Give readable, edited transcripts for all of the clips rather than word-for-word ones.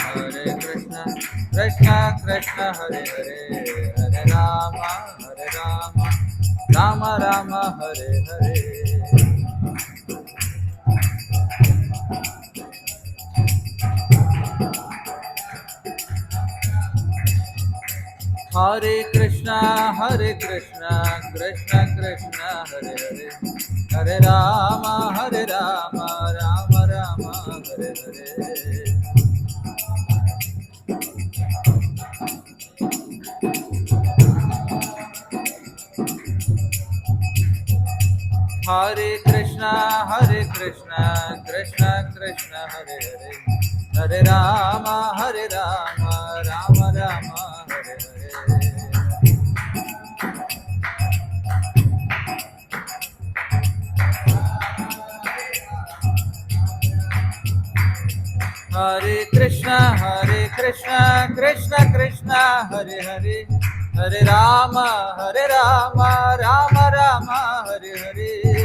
Hare Krishna, Krishna Krishna, Hare Hare, Hare Rama, Rama Rama, Hare Hare. Hare Krishna, Krishna Krishna, Hare Hare, Hare Rama, Rama Rama, Hare Hare. Hare Krishna, Krishna Krishna, Hare Hare, Hare Rama, Rama Rama, Hare Hare.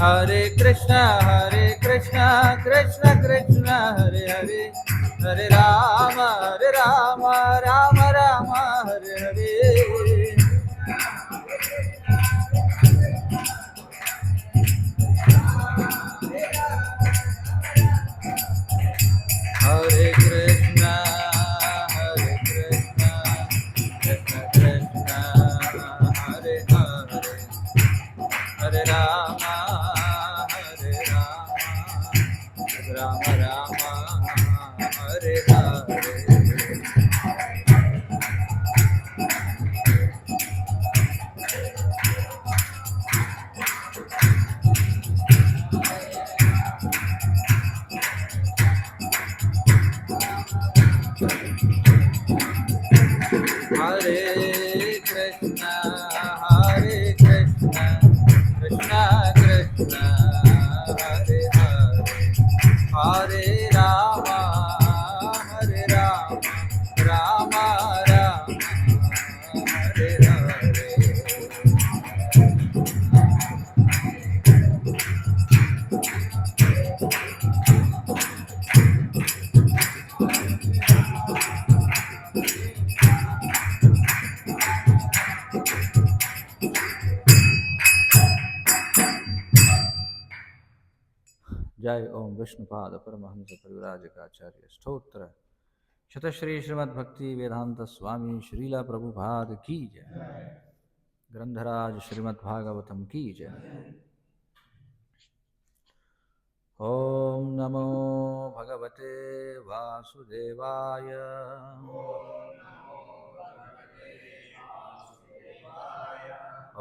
Hare Krishna, Krishna Krishna, Hare Hare, Hare Rama, Rama Rama, Hare Hare. Hare Krishna, Krishna Krishna, Hare Hare, Hare Rama, Rama Rama, Hare Hare. Hare Krishna, Krishna Krishna, Hare Hare, Hare Rama, Rama Rama, Hare Hare. जय ओम विष्णुपाद परमहंस परिव्राजकाचार्य स्तोत्र शतश्री श्रीमद् भक्ति वेदांत स्वामी श्रीला प्रभुपाद की जय। ग्रंथराज श्रीमद् भागवतम की जय। ओम नमो भगवते वासुदेवाय।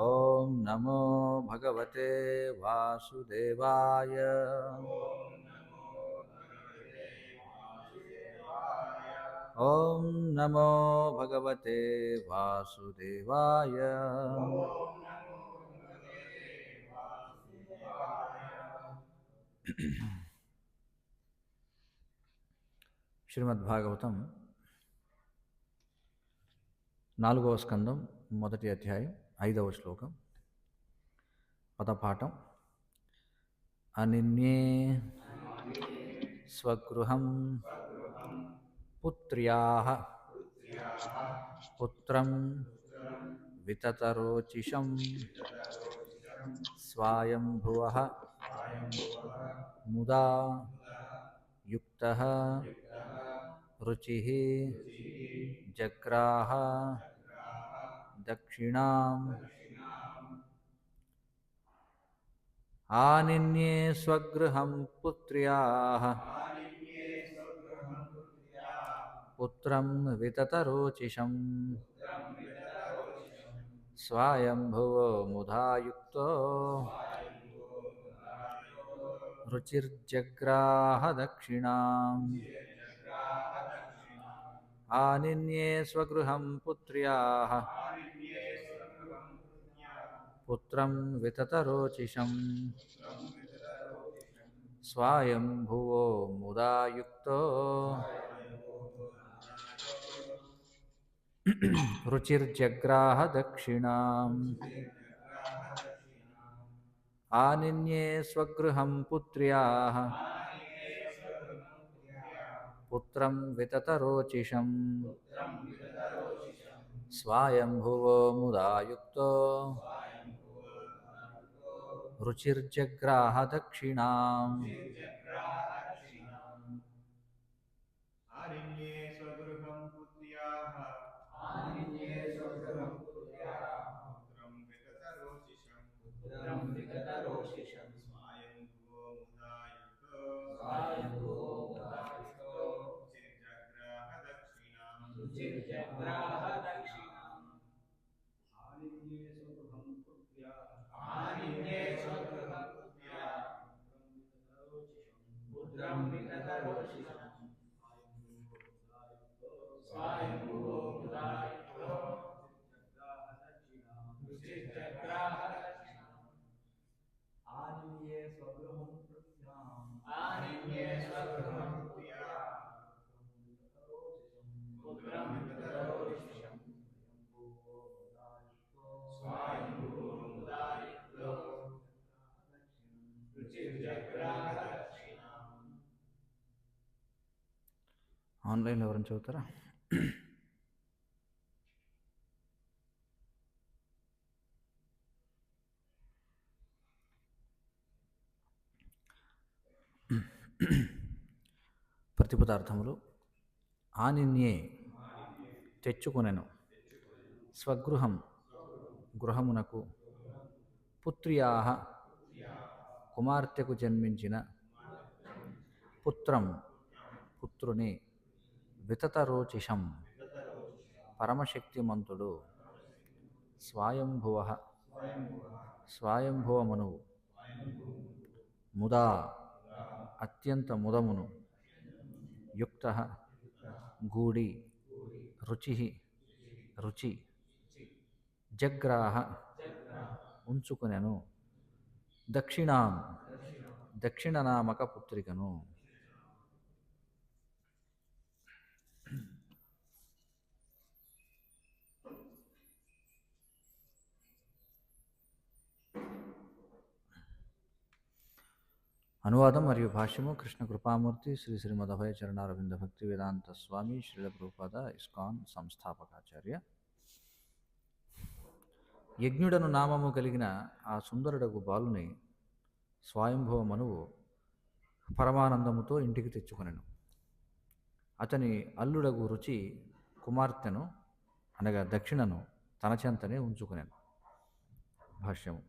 ओम नमो भगवते वासुदेवाय। ओम नमो भगवते वासुदेवाय। శ్రీమద్భాగవతం 4వ స్కందం మొదటి అధ్యాయం 5వ శ్లోకం పదపాఠం. అనిన్యే స్వగృహం పుత్ర్యాః పుత్రం వితతరోచిషం స్వాయంభువః ముదా యుక్తః రుచిః జగ్రాహ దక్షిణాం ఆనిన్యే స్వగృహం పుత్ర్యాః పుత్రం వితతరోచిషం స్వయంభువో ముదాయుక్తో రుచిర్జగ్రాహ దక్షిణాం ఆనిన్యే స్వగృహం పుత్ర్యాః పుత్రం వితతరోచిషం స్వయంభువో ముదాయుక్తో రుచిర్జగ్రాహ దక్షిణాం ఆనిన్యే స్వగృహం పుత్ర్యాః పుత్రం వితతరోచిషం స్వయంభువో ముదాయుక్తో రుచిర్జగ్రాహ దక్షిణాం ఆనిన్యే స్వగృహం పుత్ర్యాః పుత్రం విగతరోచిషం స్వయంభువో ముదాయుక్తో రుచిర్జగ్రాహ దక్షిణాం ఆనిన్యే స్వగృహం పుత్ర్యాః ఆన్లైన్లో ఎవరైనా చదువుతారా? ప్రతిపదార్థములు ఆనిన్యే తెచ్చుకొనెను స్వగృహం గృహమునకు పుత్ర్యాః కుమార్తెకు జన్మించిన పుత్రం పుత్రుని వితతరోచిషం పరమశక్తిమంతుడు స్వయంభువ స్వయంభువమనువు ముదా అత్యంత ముదమును యుక్త గూడి రుచి రుచి జగ్రాహ ఉంచుకునెను దక్షిణాం దక్షిణనామక పుత్రికను. అనువాదం మరియు భాష్యము కృష్ణ కృపామూర్తి శ్రీ శ్రీమద్ అభయ చరణారవింద భక్తి వేదాంత స్వామి శ్రీల ప్రభుపాద ఇస్కాన్ సంస్థాపకాచార్య. యజ్ఞుడను నామము కలిగిన ఆ సుందరుడగు బాలుని స్వయంభవ మనువు పరమానందముతో ఇంటికి తెచ్చుకొనెను. అతని అల్లుడగు రుచి కుమార్తెను అనగా దక్షిణను తన చెంతనే ఉంచుకొనెను. భాష్యము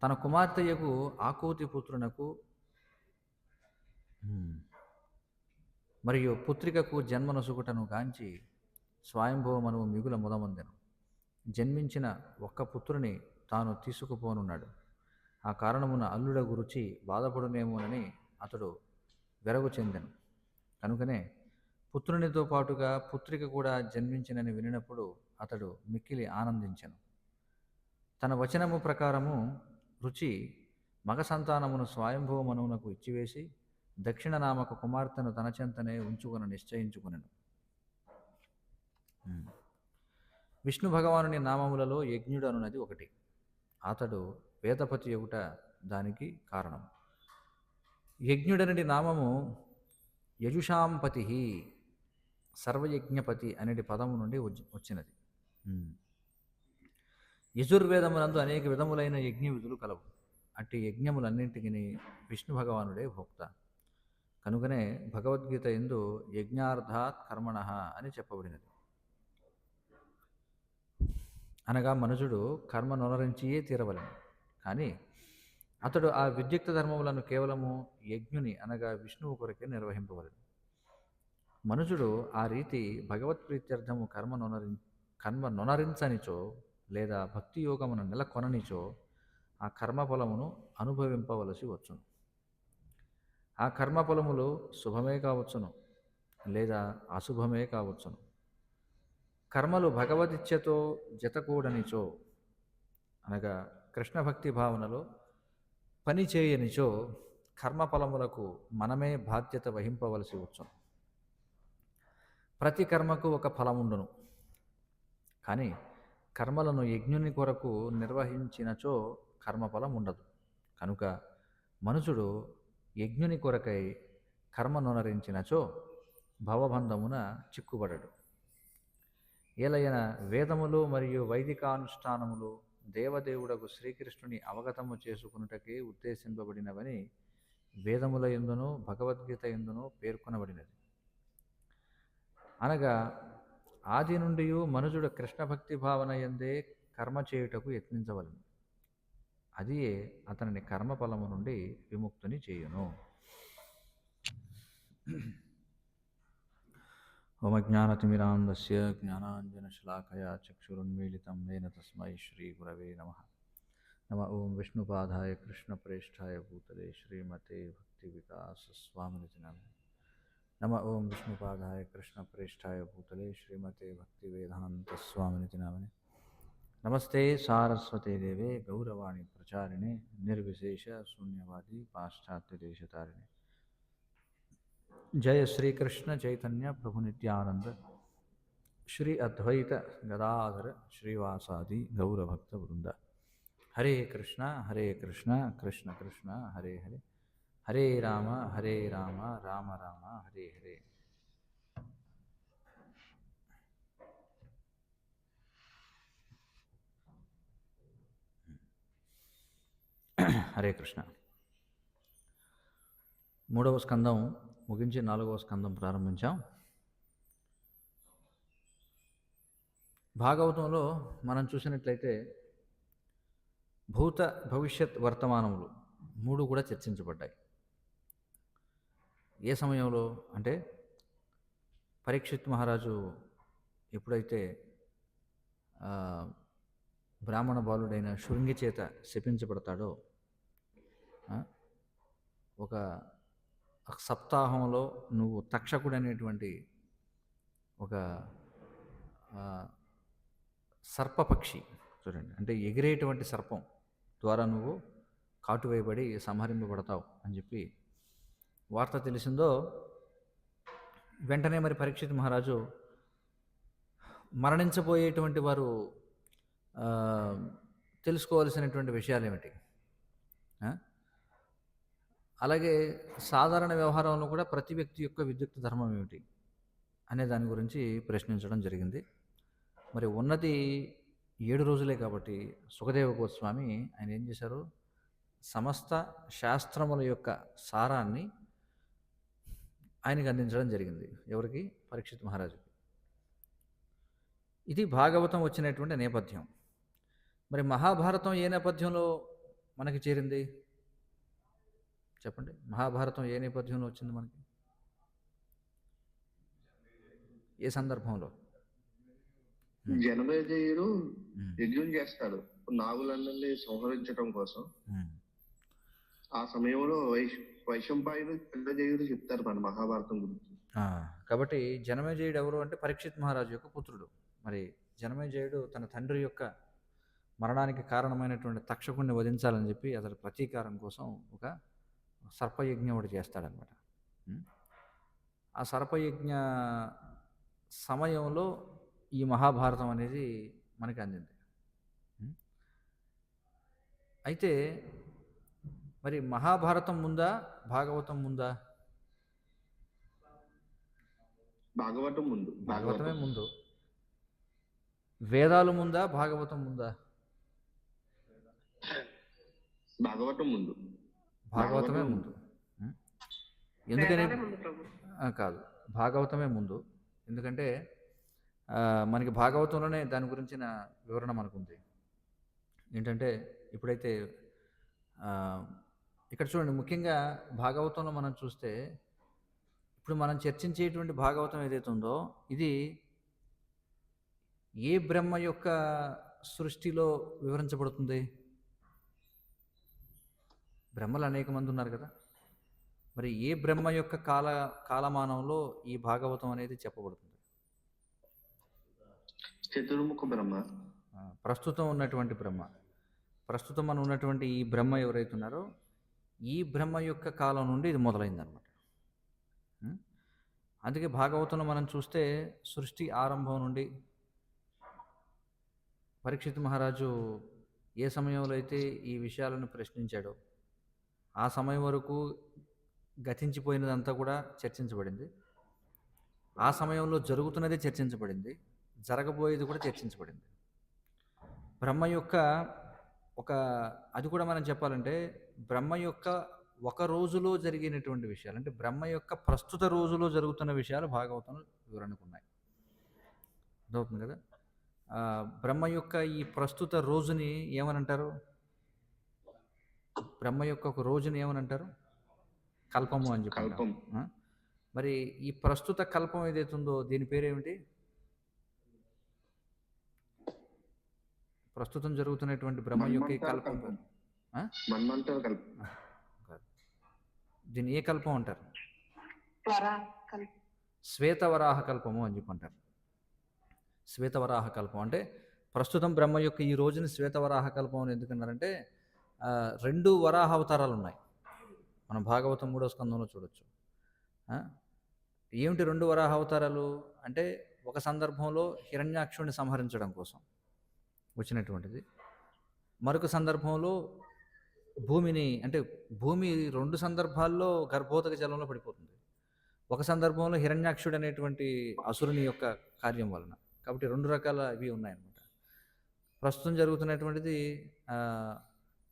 తన కుమార్తెయకు ఆకూతి పుత్రునకు మరియు పుత్రికకు జన్మనొసుగుటను గాంచి స్వయంభవమనువు మిగుల ముదమొందెను. జన్మించిన ఒక్క పుత్రుని తాను తీసుకుపోనున్నాడు. ఆ కారణమున అల్లుడగు రుచి బాధపడునేమోనని అతడు వెరగు చెందెను. కనుకనే పుత్రునితో పాటుగా పుత్రిక కూడా జన్మించినని వినినప్పుడు అతడు మిక్కిలి ఆనందించెను. తన వచనము ప్రకారము రుచి మగ సంతానమును స్వయంభవ మనువునకు ఇచ్చివేసి దక్షిణ నామక కుమార్తెను తన చెంతనే ఉంచుకొని నిశ్చయించుకునెను. విష్ణు భగవానుని నామములలో యజ్ఞుడు అనున్నది ఒకటి. అతడు వేదపతి యొగుట దానికి కారణం. యజ్ఞుడనడి నామము యజుషాంపతి సర్వయజ్ఞపతి అనేది పదము నుండి వచ్చినది. యజుర్వేదమునందు అనేక విధములైన యజ్ఞ విధులు కలవు. అట్టి యజ్ఞములన్నింటికి విష్ణు భగవానుడే భోక్త. కనుకనే భగవద్గీత యందు యజ్ఞార్థాత్ కర్మణః అని చెప్పబడినది. అనగా మనుజుడు కర్మ నొనరించియే తీరవలెను. కానీ అతడు ఆ విద్యుక్త ధర్మములను కేవలము యజ్ఞుని అనగా విష్ణువు కొరకే నిర్వహింపవలెను. మనుజుడు ఆ రీతి భగవత్ప్రీత్యర్థము కర్మ నొనరించనిచో లేదా భక్తి యోగమును నెలకొననిచో ఆ కర్మఫలమును అనుభవింపవలసి వచ్చును. ఆ కర్మఫలములు శుభమే కావచ్చును లేదా అశుభమే కావచ్చును. కర్మలు భగవదిచ్ఛతో జతకూడనిచో అనగా కృష్ణ భక్తి భావనలో పని చేయనిచో కర్మఫలములకు మనమే బాధ్యత వహింపవలసి వచ్చును. ప్రతి కర్మకు ఒక ఫలముండును. కానీ కర్మలను యజ్ఞుని కొరకు నిర్వహించినచో కర్మఫలం ఉండదు. కనుక మనుషుడు యజ్ఞుని కొరకై కర్మనొనరించినచో భవబంధమున చిక్కుబడడు. ఏలైన వేదములు మరియు వైదికానుష్ఠానములు దేవదేవుడకు శ్రీకృష్ణుని అవగతము చేసుకున్నటకే ఉద్దేశింపబడినవని వేదముల యందును భగవద్గీత యందును పేర్కొనబడినది. అనగా ఆది నుండి మనుజుడు కృష్ణ భక్తి భావన యందే కర్మ చేయుటకు యత్నించవలను. అదియే అతనిని కర్మఫలము నుండి విముక్తుని చేయును. ఓం అజ్ఞానతిమిరాంధస్య జ్ఞానాంజనశలాకయా చక్షురున్మీలితం येन తస్మై శ్రీగురవే నమః. నమః ఓం విష్ణుపాదాయ కృష్ణప్రేష్ఠాయ భూతలే శ్రీమతే భక్తివికాసస్వామినితి నమః. నమః ఓం విష్ణుపాదాయ కృష్ణప్రేష్ఠాయ భూతలే శ్రీమతే భక్తివేదాంతస్వామినితి నామనే. నమస్తే సారస్వతే దేవే గౌరవాణి ప్రచారిణే నిర్విశేష శూన్యవాది పాశ్చాత్యదేశతారిణే. జయ శ్రీకృష్ణ చైతన్య ప్రభు నిత్యానంద శ్రీ అద్వైత గదాధర శ్రీవాసాది గౌరభక్త వృంద. హరే కృష్ణ కృష్ణ కృష్ణ హరే హరే, హరే రామ రామ రామ హరే హరే. హరే కృష్ణ. 3వ స్కందం ముగించి 4వ స్కందం ప్రారంభించాం. భాగవతంలో మనం చూసినట్లయితే భూత భవిష్యత్ వర్తమానములు 3 కూడా చర్చించబడ్డాయి. ఏ సమయంలో అంటే పరీక్షిత్ మహారాజు ఎప్పుడైతే బ్రాహ్మణ బాలుడైన శృంగి చేత శపించబడతాడో, ఒక సప్తాహంలో నువ్వు తక్షకుడు అనేటువంటి ఒక సర్పపక్షి, చూడండి, అంటే ఎగిరేటువంటి సర్పం ద్వారా నువ్వు కాటువేయబడి సంహరింపబడతావు అని చెప్పి వార్త తెలిసిందో, వెంటనే మరి పరీక్షిత్ మహారాజు మరణించబోయేటువంటి వారు తెలుసుకోవాల్సినటువంటి విషయాలు ఏమిటి, అలాగే సాధారణ వ్యవహారంలో కూడా ప్రతి వ్యక్తి యొక్క విద్యుక్త ధర్మం ఏమిటి అనే దాని గురించి ప్రశ్నించడం జరిగింది. మరి ఉన్నది 7 రోజులే కాబట్టి సుఖదేవ గోస్వామి ఆయన ఏం చేశారు, సమస్త శాస్త్రముల యొక్క సారాన్ని ఆయనకి అందించడం జరిగింది. ఎవరికి? పరీక్షిత్ మహారాజుకి. ఇది భాగవతం వచ్చినటువంటి నేపథ్యం. మరి మహాభారతం ఏ నేపథ్యంలో మనకి చేరింది చెప్పండి? మహాభారతం ఏ నేపథ్యంలో వచ్చింది మనకి? ఏ సందర్భంలో? జనమేజయుడు యజ్ఞం చేస్తాడు నాగులన్నీ సంహరించడం కోసం. ఆ సమయంలో వైశంపాయుడు జనమేజయుడు చెప్తారు మన మహాభారతం గురించి. కాబట్టి జనమేజయుడు ఎవరు అంటే పరీక్షిత్ మహారాజు యొక్క పుత్రుడు. మరి జనమేజయుడు తన తండ్రి యొక్క మరణానికి కారణమైనటువంటి తక్షకుణ్ణి వధించాలని చెప్పి అతని ప్రతీకారం కోసం ఒక సర్పయజ్ఞం ఒకటి చేస్తాడనమాట. ఆ సర్పయజ్ఞ సమయంలో ఈ మహాభారతం అనేది మనకి అందింది. అయితే మరి మహాభారతం ముందా భాగవతం ముందా? భాగవతం ముందు. భాగవతమే ముందు. వేదాలు ముందా భాగవతం ముందా? భాగవతం ముందు. భాగవతమే ముందు. ఎందుకని? కాదు, భాగవతమే ముందు. ఎందుకంటే మనకి భాగవతంలోనే దాని గురించిన వివరణ మనకుంది. ఏంటంటే ఇప్పుడైతే ఇక్కడ చూడండి, ముఖ్యంగా భాగవతంలో మనం చూస్తే ఇప్పుడు మనం చర్చించేటువంటి భాగవతం ఏదైతే ఉందో ఇది ఏ బ్రహ్మ యొక్క సృష్టిలో వివరించబడుతుంది? బ్రహ్మలు అనేక మంది ఉన్నారు కదా, మరి ఏ బ్రహ్మ యొక్క కాలమానంలో ఈ భాగవతం అనేది చెప్పబడుతుంది? చతుర్ముఖ బ్రహ్మ. ప్రస్తుతం ఉన్నటువంటి బ్రహ్మ. ప్రస్తుతం మనం ఉన్నటువంటి ఈ బ్రహ్మ ఎవరైతే ఉన్నారో ఈ బ్రహ్మ యొక్క కాలం నుండి ఇది మొదలైందనమాట. అందుకే భాగవతంలో మనం చూస్తే సృష్టి ఆరంభం నుండి పరీక్షిత్ మహారాజు ఏ సమయంలో అయితే ఈ విషయాలను ప్రశ్నించాడో ఆ సమయం వరకు గతించిపోయినదంతా కూడా చర్చించబడింది. ఆ సమయంలో జరుగుతున్నది చర్చించబడింది, జరగబోయేది కూడా చర్చించబడింది. బ్రహ్మ యొక్క అది కూడా మనం చెప్పాలంటే బ్రహ్మ యొక్క ఒక రోజులో జరిగినటువంటి విషయాలు, అంటే బ్రహ్మ యొక్క ప్రస్తుత రోజులో జరుగుతున్న విషయాలు భాగవతంలో వివరణకు ఉన్నాయి. అర్థమవుతుంది కదా? బ్రహ్మ యొక్క ఈ ప్రస్తుత రోజుని ఏమని అంటారు? బ్రహ్మ యొక్క ఒక రోజుని ఏమని అంటారు? కల్పము అని చెప్పి. మరి ఈ ప్రస్తుత కల్పం ఏదైతే ఉందో దీని పేరేమిటి? ప్రస్తుతం జరుగుతున్నటువంటి బ్రహ్మ యొక్క ఈ కల్పం దీన్ని ఏ కల్పం అంటారు? శ్వేతవరాహ కల్పము అని చెప్పి అంటారు. శ్వేతవరాహ కల్పం అంటే ప్రస్తుతం బ్రహ్మ యొక్క ఈ రోజుని శ్వేతవరాహ కల్పం అని ఎందుకన్నారంటే 2 వరాహ అవతారాలు ఉన్నాయి. మనం భాగవతం 3వ స్కందంలో చూడొచ్చు. ఏమిటి 2 వరాహ అవతారాలు అంటే ఒక సందర్భంలో హిరణ్యాక్షుడిని సంహరించడం కోసం వచ్చినటువంటిది, మరొక సందర్భంలో భూమిని, అంటే భూమి 2 సందర్భాల్లో గర్భోదక జలంలో పడిపోతుంది. ఒక సందర్భంలో హిరణ్యాక్షుడు అనేటువంటి అసురుని యొక్క కార్యం వలన. కాబట్టి 2 రకాల ఇవి ఉన్నాయన్నమాట. ప్రస్తుతం జరుగుతున్నటువంటిది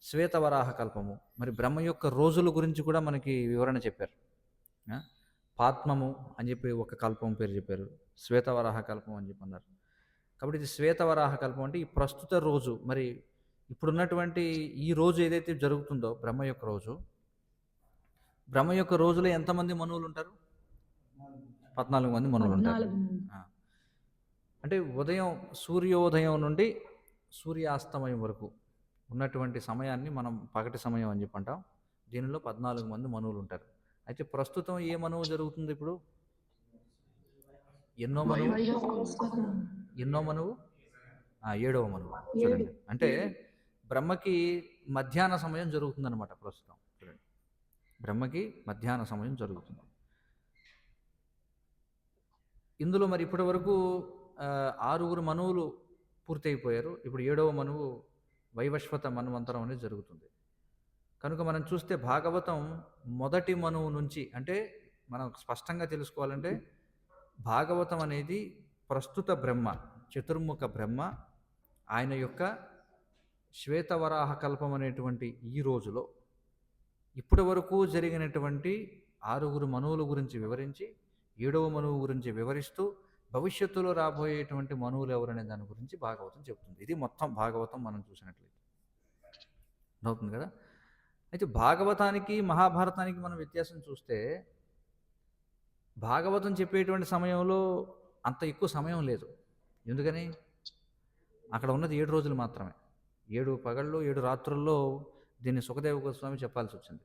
శ్వేతవరాహ కల్పము, మరి బ్రహ్మ యొక్క రోజుల గురించి కూడా మనకి వివరణ చెప్పారు. ఆ? పాత్మము అని చెప్పి ఒక కల్పం పేరు చెప్పారు, శ్వేతవరాహ కల్పం అని చెప్పి అన్నారు. కాబట్టి ఇది శ్వేతవరాహ కల్పం అంటే ఈ ప్రస్తుత రోజు, మరి ఇప్పుడున్నటువంటి ఈ రోజు ఏదైతే జరుగుతుందో బ్రహ్మ యొక్క రోజు, బ్రహ్మ యొక్క రోజులో ఎంతమంది మనువులు ఉంటారు? 14 మంది మనువులు ఉంటారు. ఆ. అంటే ఉదయం సూర్యోదయం నుండి సూర్యాస్తమయం వరకు ఉన్నటువంటి సమయాన్ని మనం పగటి సమయం అని చెప్పి అంటాం. దీనిలో 14 మంది మనువులు ఉంటారు. అయితే ప్రస్తుతం ఏ మనువు జరుగుతుంది ఇప్పుడు? ఎన్నో మనువు? ఎన్నో మనువు? 7వ మనువు. చూడండి, అంటే బ్రహ్మకి మధ్యాహ్న సమయం జరుగుతుందన్నమాట ప్రస్తుతం. చూడండి, బ్రహ్మకి మధ్యాహ్న సమయం జరుగుతుంది. ఇందులో మరి ఇప్పటి వరకు 6 మనువులు పూర్తయిపోయారు. ఇప్పుడు 7వ మనువు వైవస్వత మన్వంతరం అనేది జరుగుతుంది. కనుక మనం చూస్తే భాగవతం మొదటి మనువు నుంచి, అంటే మనం స్పష్టంగా తెలుసుకోవాలంటే భాగవతం అనేది ప్రస్తుత బ్రహ్మ, చతుర్ముఖ బ్రహ్మ, ఆయన యొక్క శ్వేతవరాహ కల్పం అనేటువంటి ఈ రోజులో ఇప్పటి వరకు జరిగినటువంటి 6 మనువుల గురించి వివరించి 7వ మనువు గురించి వివరిస్తూ భవిష్యత్తులో రాబోయేటువంటి మనువులు ఎవరనే దాని గురించి భాగవతం చెప్తుంది. ఇది మొత్తం భాగవతం మనం చూసినట్లయితే అవుతుంది కదా. అయితే భాగవతానికి మహాభారతానికి మనం వ్యత్యాసం చూస్తే, భాగవతం చెప్పేటువంటి సమయంలో అంత ఎక్కువ సమయం లేదు. ఎందుకని? అక్కడ ఉన్నది 7 రోజులు మాత్రమే. 7 పగళ్ళు 7 రాత్రుల్లో దీన్ని సుఖదేవ గోస్వామి చెప్పాల్సి వచ్చింది.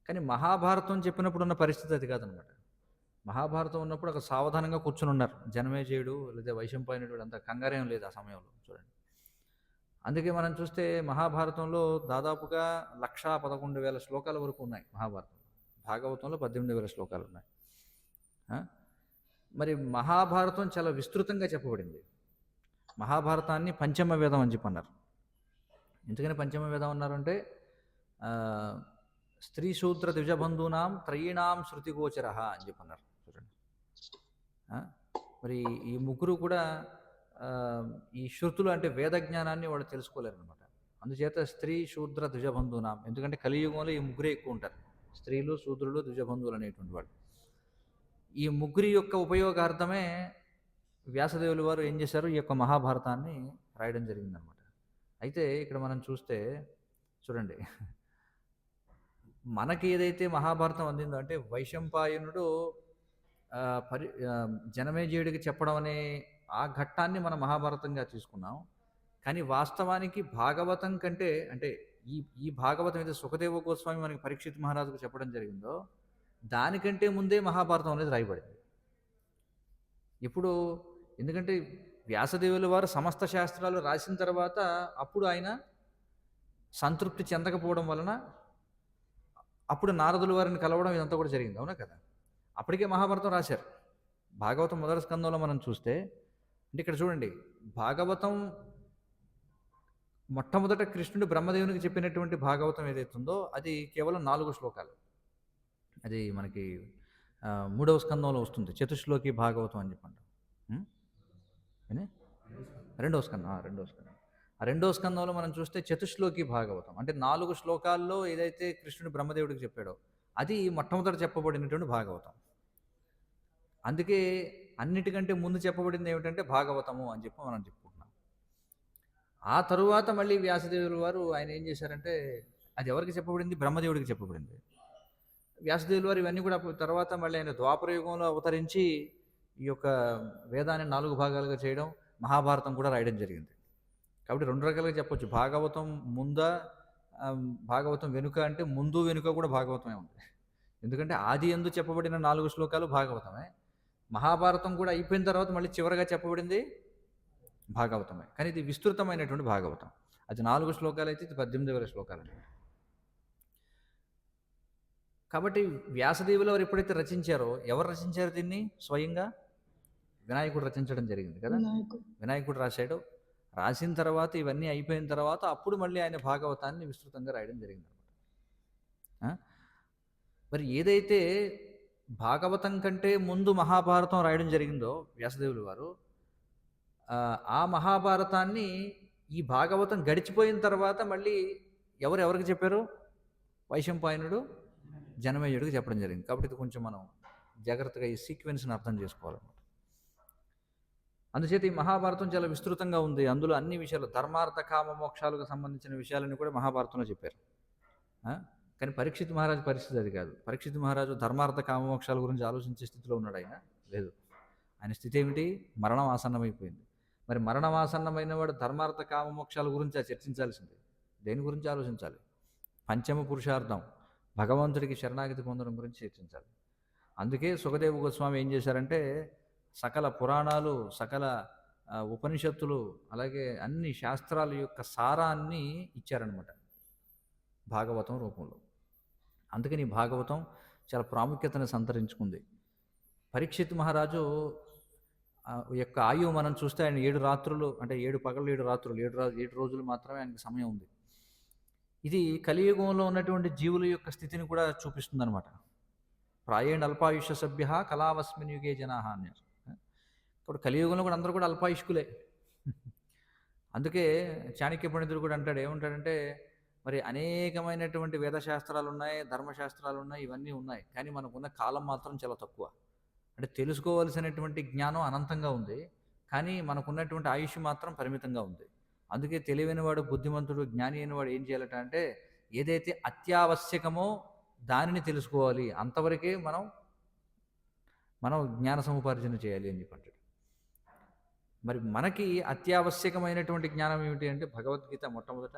కానీ మహాభారతం చెప్పినప్పుడు ఉన్న పరిస్థితి అది కాదనమాట. మహాభారతం ఉన్నప్పుడు అక్కడ సావధానంగా కూర్చుని ఉన్నారు జనమేజయుడు లేదా వైశంపాయనుడు, అంత కంగారేం లేదు ఆ సమయంలో. చూడండి, అందుకే మనం చూస్తే మహాభారతంలో దాదాపుగా 1,11,000 శ్లోకాల వరకు ఉన్నాయి మహాభారతం. భాగవతంలో 18,000 శ్లోకాలు ఉన్నాయి. మరి మహాభారతం చాలా విస్తృతంగా చెప్పబడింది. మహాభారతాన్ని పంచమ వేదం అని చెప్పి అన్నారు. ఎందుకని పంచమ వేదం అన్నారంటే స్త్రీ శూద్ర ద్విజబంధూనాం త్రయీణాం శృతిగోచర అని చెప్పి అన్నారు. చూడండి, మరి ఈ ముగ్గురు కూడా ఈ శృతులు అంటే వేద జ్ఞానాన్ని వాళ్ళు తెలుసుకోలేరు అనమాట. అందుచేత స్త్రీ శూద్ర ద్విజబంధూనాం, ఎందుకంటే కలియుగంలో ఈ ముగ్గురే ఎక్కువ ఉంటారు, స్త్రీలు శూద్రులు ద్విజబంధువులు అనేటువంటి వాళ్ళు. ఈ ముగ్గురి యొక్క ఉపయోగార్థమే వ్యాసదేవులు వారు ఏం చేశారు, ఈ యొక్క మహాభారతాన్ని రాయడం జరిగిందనమాట. అయితే ఇక్కడ మనం చూస్తే చూడండి, మనకి ఏదైతే మహాభారతం అందిందో అంటే వైశంపాయనుడు జనమేజయుడికి చెప్పడం అనే ఆ ఘట్టాన్ని మనం మహాభారతంగా తీసుకున్నాం. కానీ వాస్తవానికి భాగవతం కంటే, అంటే ఈ భాగవతం ఏదైతే సుఖదేవ గోస్వామి మనకి పరీక్షిత్ మహారాజుకు చెప్పడం జరిగిందో దానికంటే ముందే మహాభారతం అనేది రాయబడింది. ఇప్పుడు ఎందుకంటే వ్యాసదేవుల వారు సమస్త శాస్త్రాలు రాసిన తర్వాత అప్పుడు ఆయన సంతృప్తి చెందకపోవడం వలన అప్పుడు నారదుల వారిని కలవడం ఇదంతా కూడా జరిగింది, అవునా కదా. అప్పటికే మహాభారతం రాశారు. భాగవతం మొదటి స్కందంలో మనం చూస్తే, అంటే ఇక్కడ చూడండి, భాగవతం మొట్టమొదట కృష్ణుడు బ్రహ్మదేవునికి చెప్పినటువంటి భాగవతం ఏదైతుందో అది కేవలం 4 శ్లోకాలు. అది మనకి 3వ స్కందంలో వస్తుంది, చతుశ్లోకి భాగవతం అని చెప్పండి. 2వ స్కందం. ఆ 2వ స్కందంలో మనం చూస్తే చతుశ్లోకి భాగవతం అంటే 4 శ్లోకాల్లో ఏదైతే కృష్ణుడు బ్రహ్మదేవుడికి చెప్పాడో అది మొట్టమొదట చెప్పబడినటువంటి భాగవతం. అందుకే అన్నిటికంటే ముందు చెప్పబడింది ఏమిటంటే భాగవతము అని చెప్పి మనం చెప్పుకుంటున్నాం. ఆ తరువాత మళ్ళీ వ్యాసదేవుల వారు ఆయన ఏం చేశారంటే, అది ఎవరికి చెప్పబడింది? బ్రహ్మదేవుడికి చెప్పబడింది. వ్యాసదేవుల వారు ఇవన్నీ కూడా తర్వాత మళ్ళీ ఆయన ద్వాపరయుగంలో అవతరించి ఈ యొక్క వేదాన్ని 4 భాగాలుగా చేయడం, మహాభారతం కూడా రాయడం జరిగింది. కాబట్టి 2 రకాలుగా చెప్పొచ్చు, భాగవతం ముందా భాగవతం వెనుక అంటే ముందు వెనుక కూడా భాగవతమే ఉంది. ఎందుకంటే ఆది యందు చెప్పబడిన 4 శ్లోకాలు భాగవతమే, మహాభారతం కూడా అయిపోయిన తర్వాత మళ్ళీ చివరగా చెప్పబడింది భాగవతమే. కానీ ఇది విస్తృతమైనటువంటి భాగవతం. అది 4 శ్లోకాలు అయితే ఇది 18,000 శ్లోకాలు. కాబట్టి వ్యాసదేవులు వారు ఎప్పుడైతే రచించారో, ఎవరు రచించారు దీన్ని? స్వయంగా వినాయకుడు రచించడం జరిగింది కదా. వినాయకుడు రాశాడు. రాసిన తర్వాత ఇవన్నీ అయిపోయిన తర్వాత అప్పుడు మళ్ళీ ఆయన భాగవతాన్ని విస్తృతంగా రాయడం జరిగింది అనమాట. మరి ఏదైతే భాగవతం కంటే ముందు మహాభారతం రాయడం జరిగిందో వ్యాసదేవులు వారు, ఆ మహాభారతాన్ని ఈ భాగవతం గడిచిపోయిన తర్వాత మళ్ళీ ఎవరికి చెప్పారు? వైశంపాయనుడు జనమేజయుడికి చెప్పడం జరిగింది. కాబట్టి ఇది కొంచెం మనం జాగ్రత్తగా ఈ సీక్వెన్స్ని అర్థం చేసుకోవాలన్నమాట. అందుచేత ఈ మహాభారతం చాలా విస్తృతంగా ఉంది. అందులో అన్ని విషయాలు ధర్మార్థ కామ మోక్షాలకు సంబంధించిన విషయాలను కూడా మహాభారతంలో చెప్పారు. కానీ పరీక్షిత్ మహారాజు పరిస్థితి అది కాదు. పరీక్షిత్ మహారాజు ధర్మార్థ కామ మోక్షాల గురించి ఆలోచించే స్థితిలో ఉన్నాడు ఆయన? లేదు. ఆయన స్థితి ఏమిటి? మరణం ఆసన్నమైపోయింది. మరి మరణం ఆసన్నమైన వాడు ధర్మార్థ కామ మోక్షాల గురించి చర్చించాల్సింది. దేని గురించి ఆలోచించాలి? పంచమ పురుషార్థం భగవంతుడికి శరణాగతి పొందడం గురించి చర్చించాలి. అందుకే సుఖదేవ గోస్వామి ఏం చేశారంటే సకల పురాణాలు, సకల ఉపనిషత్తులు, అలాగే అన్ని శాస్త్రాల యొక్క సారాన్ని ఇచ్చారనమాట భాగవతం రూపంలో. అందుకని భాగవతం చాలా ప్రాముఖ్యతను సంతరించుకుంది. పరీక్షిత్ మహారాజు యొక్క ఆయువు మనం చూస్తే ఆయన 7 రాత్రులు, అంటే 7 పగలు 7 రాత్రులు, 7 రోజులు మాత్రమే ఆయనకి సమయం ఉంది. ఇది కలియుగంలో ఉన్నటువంటి జీవుల యొక్క స్థితిని కూడా చూపిస్తుంది అనమాట. ప్రాయేణ అల్పాయుష్య సభ్య కళావస్మిన్ యుగే జనాహ అన్నారు. ఇప్పుడు కలియుగంలో కూడా అందరూ కూడా అల్పాయుష్కులే. అందుకే చాణక్య పండితుడు కూడా అంటాడు, ఏమంటాడంటే మరి అనేకమైనటువంటి వేదశాస్త్రాలు ఉన్నాయి, ధర్మశాస్త్రాలు ఉన్నాయి, ఇవన్నీ ఉన్నాయి, కానీ మనకున్న కాలం మాత్రం చాలా తక్కువ. అంటే తెలుసుకోవాల్సినటువంటి జ్ఞానం అనంతంగా ఉంది, కానీ మనకున్నటువంటి ఆయుష్ మాత్రం పరిమితంగా ఉంది. అందుకే తెలివైనవాడు, బుద్ధిమంతుడు, జ్ఞాని అయినవాడు ఏం చేయాలట అంటే ఏదైతే అత్యావశ్యకమో దానిని తెలుసుకోవాలి, అంతవరకే మనం జ్ఞాన సముపార్జన చేయాలి అని చెప్పంటాడు. మరి మనకి అత్యావశ్యకమైనటువంటి జ్ఞానం ఏమిటి అంటే భగవద్గీత మొట్టమొదట,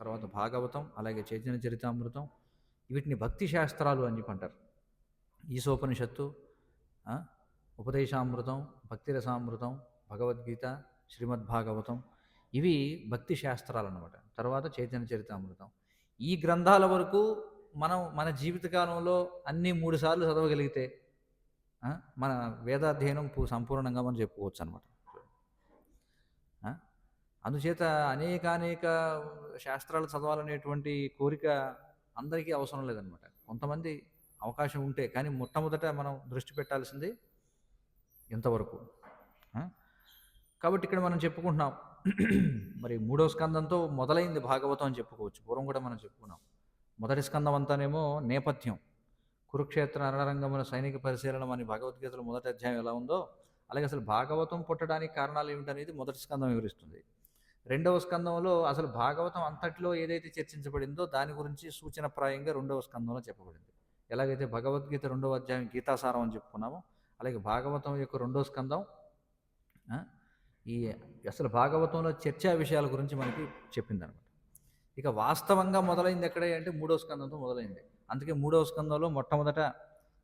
తర్వాత భాగవతం, అలాగే చైతన్య చరితామృతం, వీటిని భక్తి శాస్త్రాలు అని చెప్పంటారు. ఈశోపనిషత్తు, ఉపదేశామృతం, భక్తిరసామృతం, భగవద్గీత, శ్రీమద్భాగవతం, ఇవి భక్తి శాస్త్రాలు అన్నమాట. తర్వాత చైతన్య చరితామృతం. ఈ గ్రంథాల వరకు మనం మన జీవితకాలంలో అన్నీ 3 సార్లు చదవగలిగితే మన వేదాధ్యయనం సంపూర్ణంగా మనం చెప్పుకోవచ్చు అనమాట. అందుచేత అనేక శాస్త్రాలు చదవాలనేటువంటి కోరిక అందరికీ అవసరం లేదనమాట. కొంతమంది అవకాశం ఉంటే, కానీ మొట్టమొదట మనం దృష్టి పెట్టాల్సింది ఇంతవరకు. కాబట్టి ఇక్కడ మనం చెప్పుకుంటున్నాం మరి 3వ స్కందంతో మొదలైంది భాగవతం అని చెప్పుకోవచ్చు. పూర్వం కూడా మనం చెప్పుకున్నాం. మొదటి స్కందం అంతానేమో నేపథ్యం, కురుక్షేత్ర రణరంగమున సైనిక పరిశీలనం అని భగవద్గీతలో మొదటి అధ్యాయం ఎలా ఉందో, అలాగే అసలు భాగవతం పుట్టడానికి కారణాలు ఏమిటనేది మొదటి స్కందం వివరిస్తుంది. 2వ స్కందంలో అసలు భాగవతం అంతటిలో ఏదైతే చర్చించబడిందో దాని గురించి సూచనప్రాయంగా 2వ స్కందంలో చెప్పబడింది. ఎలాగైతే భగవద్గీత 2వ అధ్యాయం గీతాసారం అని చెప్పుకున్నామో, అలాగే భాగవతం యొక్క 2వ స్కందం ఈ అసలు భాగవతంలో చర్చా విషయాల గురించి మనకి చెప్పిందనమాట. ఇక వాస్తవంగా మొదలైంది ఎక్కడ అంటే 3వ స్కందంతో మొదలైంది. అందుకే 3వ స్కందంలో మొట్టమొదట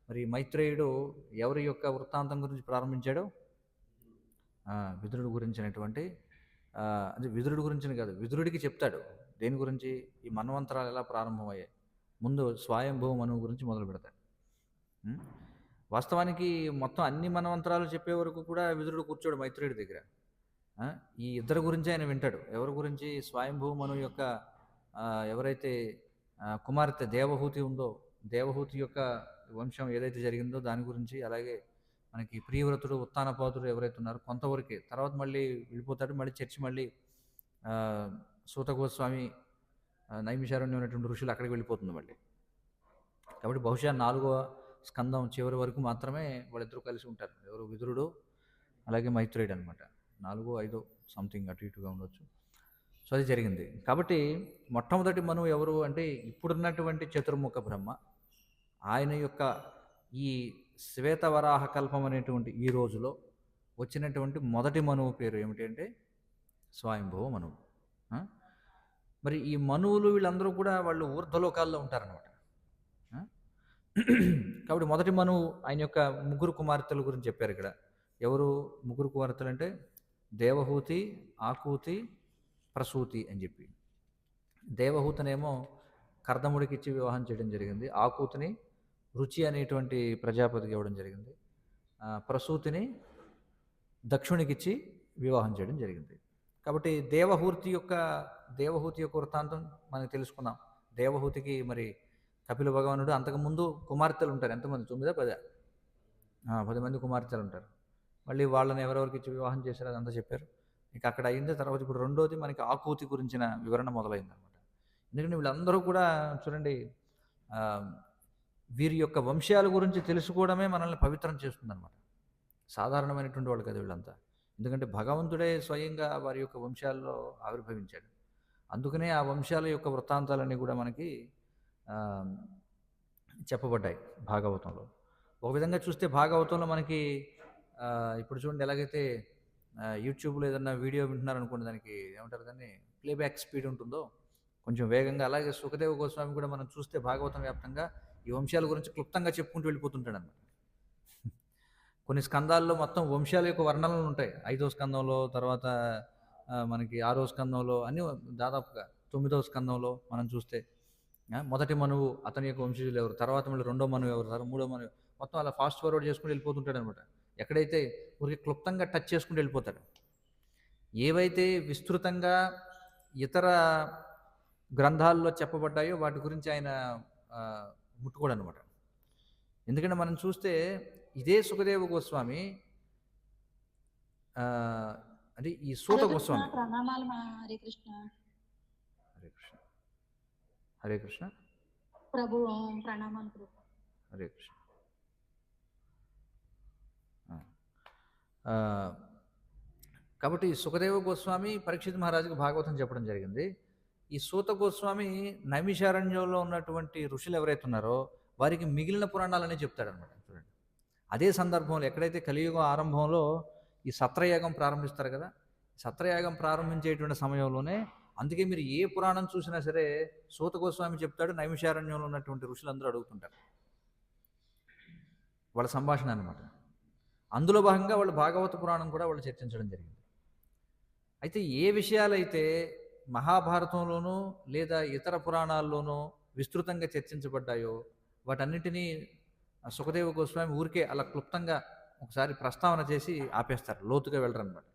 మరి మైత్రేయుడు ఎవరి యొక్క వృత్తాంతం గురించి ప్రారంభించాడు? విదురుడు గురించినటువంటి, అది విదురుడు గురించి కాదు, విదురుడికి చెప్తాడు దేని గురించి, ఈ మన్వంతరాలు ఎలా ప్రారంభమయ్యాయి. ముందు స్వయంభూ మనువు గురించి మొదలు పెడతాడు. వాస్తవానికి మొత్తం అన్ని మన్వంతరాలు చెప్పే వరకు కూడా విదురుడు కూర్చోడు మైత్రేయుడి దగ్గర. ఈ ఇద్దరు గురించి ఆయన వింటాడు. ఎవరి గురించి? స్వయంభూ మనువు యొక్క ఎవరైతే కుమార్తె దేవహూతి ఉందో, దేవహూతి యొక్క వంశం ఏదైతే జరిగిందో దాని గురించి, అలాగే మనకి ప్రియవ్రతుడు, ఉత్తానపాదుడు ఎవరైతే ఉన్నారో కొంతవరకే, తర్వాత మళ్ళీ వెళ్ళిపోతాడు. మళ్ళీ చర్చి మళ్ళీ సూత గోస్వామి, నైమిషారణ్యం ఉన్నటువంటి ఋషులు అక్కడికి వెళ్ళిపోతుంది మళ్ళీ. కాబట్టి బహుశా 4వ స్కందం చివరి వరకు మాత్రమే వాళ్ళిద్దరూ కలిసి ఉంటారు. ఎవరు? విదురుడు అలాగే మైత్రేయుడు అనమాట. 4, 5 సంథింగ్ అటు ఇటుగా ఉండొచ్చు. సో అది జరిగింది. కాబట్టి మొట్టమొదటి మనువు ఎవరు అంటే ఇప్పుడున్నటువంటి చతుర్ముఖ బ్రహ్మ. ఆయన యొక్క ఈ శ్వేతవరాహ కల్పం అనేటువంటి ఈ రోజులో వచ్చినటువంటి మొదటి మనువు పేరు ఏమిటి అంటే స్వయంభవ మనువు. మరి ఈ మనువులు వీళ్ళందరూ కూడా వాళ్ళు ఊర్ధ్వలోకాల్లో ఉంటారనమాట. కాబట్టి మొదటి మనువు ఆయన యొక్క 3 కుమార్తెల గురించి చెప్పారు ఇక్కడ. ఎవరు 3 కుమార్తెలు అంటే దేవహూతి, ఆకూతి, ప్రసూతి అని చెప్పి. దేవహూతనేమో కర్దముడికి ఇచ్చి వివాహం చేయడం జరిగింది. ఆకూతిని రుచి అనేటువంటి ప్రజాపతికి ఇవ్వడం జరిగింది. ప్రసూతిని దక్షునికిచ్చి వివాహం చేయడం జరిగింది. కాబట్టి దేవహూతి యొక్క వృత్తాంతం మనకు తెలుసుకున్నాం. దేవహూతికి మరి కపిల భగవానుడు అంతకుముందు కుమార్తెలు ఉంటారు. ఎంతమంది? 9, 10? 10 మంది కుమార్తెలు ఉంటారు. మళ్ళీ వాళ్ళని ఎవరెవరికి ఇచ్చి వివాహం చేశారో అదంతా చెప్పారు. ఇక అక్కడ అయింది. తర్వాత ఇప్పుడు రెండోది మనకి ఆకూతి గురించిన వివరణ మొదలైందనమాట. ఎందుకంటే వీళ్ళందరూ కూడా చూడండి, ఆ, వీరి యొక్క వంశాల గురించి తెలుసుకోవడమే మనల్ని పవిత్రం చేస్తుందన్నమాట. సాధారణమైనటువంటి వాళ్ళు కదా వీళ్ళంతా. ఎందుకంటే భగవంతుడే స్వయంగా వారి యొక్క వంశాల్లో ఆవిర్భవించాడు. అందుకనే ఆ వంశాల యొక్క వృత్తాంతాలన్నీ కూడా మనకి ఆ, చెప్పబడ్డాయి భాగవతంలో. ఒక విధంగా చూస్తే భాగవతంలో మనకి ఆ, ఇప్పుడు చూడండి ఎలాగైతే యూట్యూబ్లో ఏదన్నా వీడియో వింటున్నారనుకోండి, దానికి ఏమంటారు, దాన్ని ప్లేబ్యాక్ స్పీడ్ ఉంటుందో కొంచెం వేగంగా, అలాగే సుఖదేవ గోస్వామి కూడా మనం చూస్తే భాగవతం వ్యాప్తంగా ఈ వంశాల గురించి క్లుప్తంగా చెప్పుకుంటూ వెళ్ళిపోతుంటాడు అన్నమాట. కొన్ని స్కందాల్లో మొత్తం వంశాల యొక్క వర్ణనలు ఉంటాయి. 5వ స్కందంలో, తర్వాత మనకి 6వ స్కందంలో, అన్నీ దాదాపుగా 9వ స్కందంలో మనం చూస్తే మొదటి మనువు అతని యొక్క వంశీయులు ఎవరు, తర్వాత మళ్ళీ రెండో మనువు ఎవరు, తర్వాత మూడో మనువు, మొత్తం అలా ఫాస్ట్ ఫార్వర్డ్ చేసుకుంటూ వెళ్ళిపోతుంటాడు అనమాట. ఎక్కడైతే ఊరికి క్లుప్తంగా టచ్ చేసుకుంటూ వెళ్ళిపోతాడు. ఏవైతే విస్తృతంగా ఇతర గ్రంథాల్లో చెప్పబడ్డాయో వాటి గురించి ఆయన ముట్టుకోడు అనమాట. ఎందుకంటే మనం చూస్తే ఇదే సుఖదేవ గోస్వామి, అంటే ఈ సూత గోస్వామి, ప్రణామాలు హరే కృష్ణ. హరే కృష్ణ, హరే కృష్ణ ప్రభు, ప్రణామాలు ప్రభు. హరే కృష్ణ. కాబట్టి సుఖదేవ గోస్వామి పరీక్షిత్ మహారాజుకి భాగవతం చెప్పడం జరిగింది. ఈ సూత గోస్వామి నైమిషారణ్యంలో ఉన్నటువంటి ఋషులు ఎవరైతే ఉన్నారో వారికి మిగిలిన పురాణాలనే చెప్తాడనమాట. చూడండి, అదే సందర్భంలో ఎక్కడైతే కలియుగం ఆరంభంలో ఈ సత్రయాగం ప్రారంభిస్తారు కదా, సత్రయాగం ప్రారంభించేటువంటి సమయంలోనే, అందుకే మీరు ఏ పురాణం చూసినా సరే సూత గోస్వామి చెప్తాడు, నైమిషారణ్యంలో ఉన్నటువంటి ఋషులందరూ అడుగుతుంటారు. వాళ్ళ సంభాషణ అనమాట. అందులో భాగంగా వాళ్ళు భాగవత పురాణం కూడా వాళ్ళు చర్చించడం జరిగింది. అయితే ఏ విషయాలైతే మహాభారతంలోనూ లేదా ఇతర పురాణాల్లోనూ విస్తృతంగా చర్చించబడ్డాయో వాటన్నిటినీ సుఖదేవ గోస్వామి ఊరికే అలా క్లుప్తంగా ఒకసారి ప్రస్తావన చేసి ఆపేస్తారు, లోతుగా వెళ్ళరన్నమాట.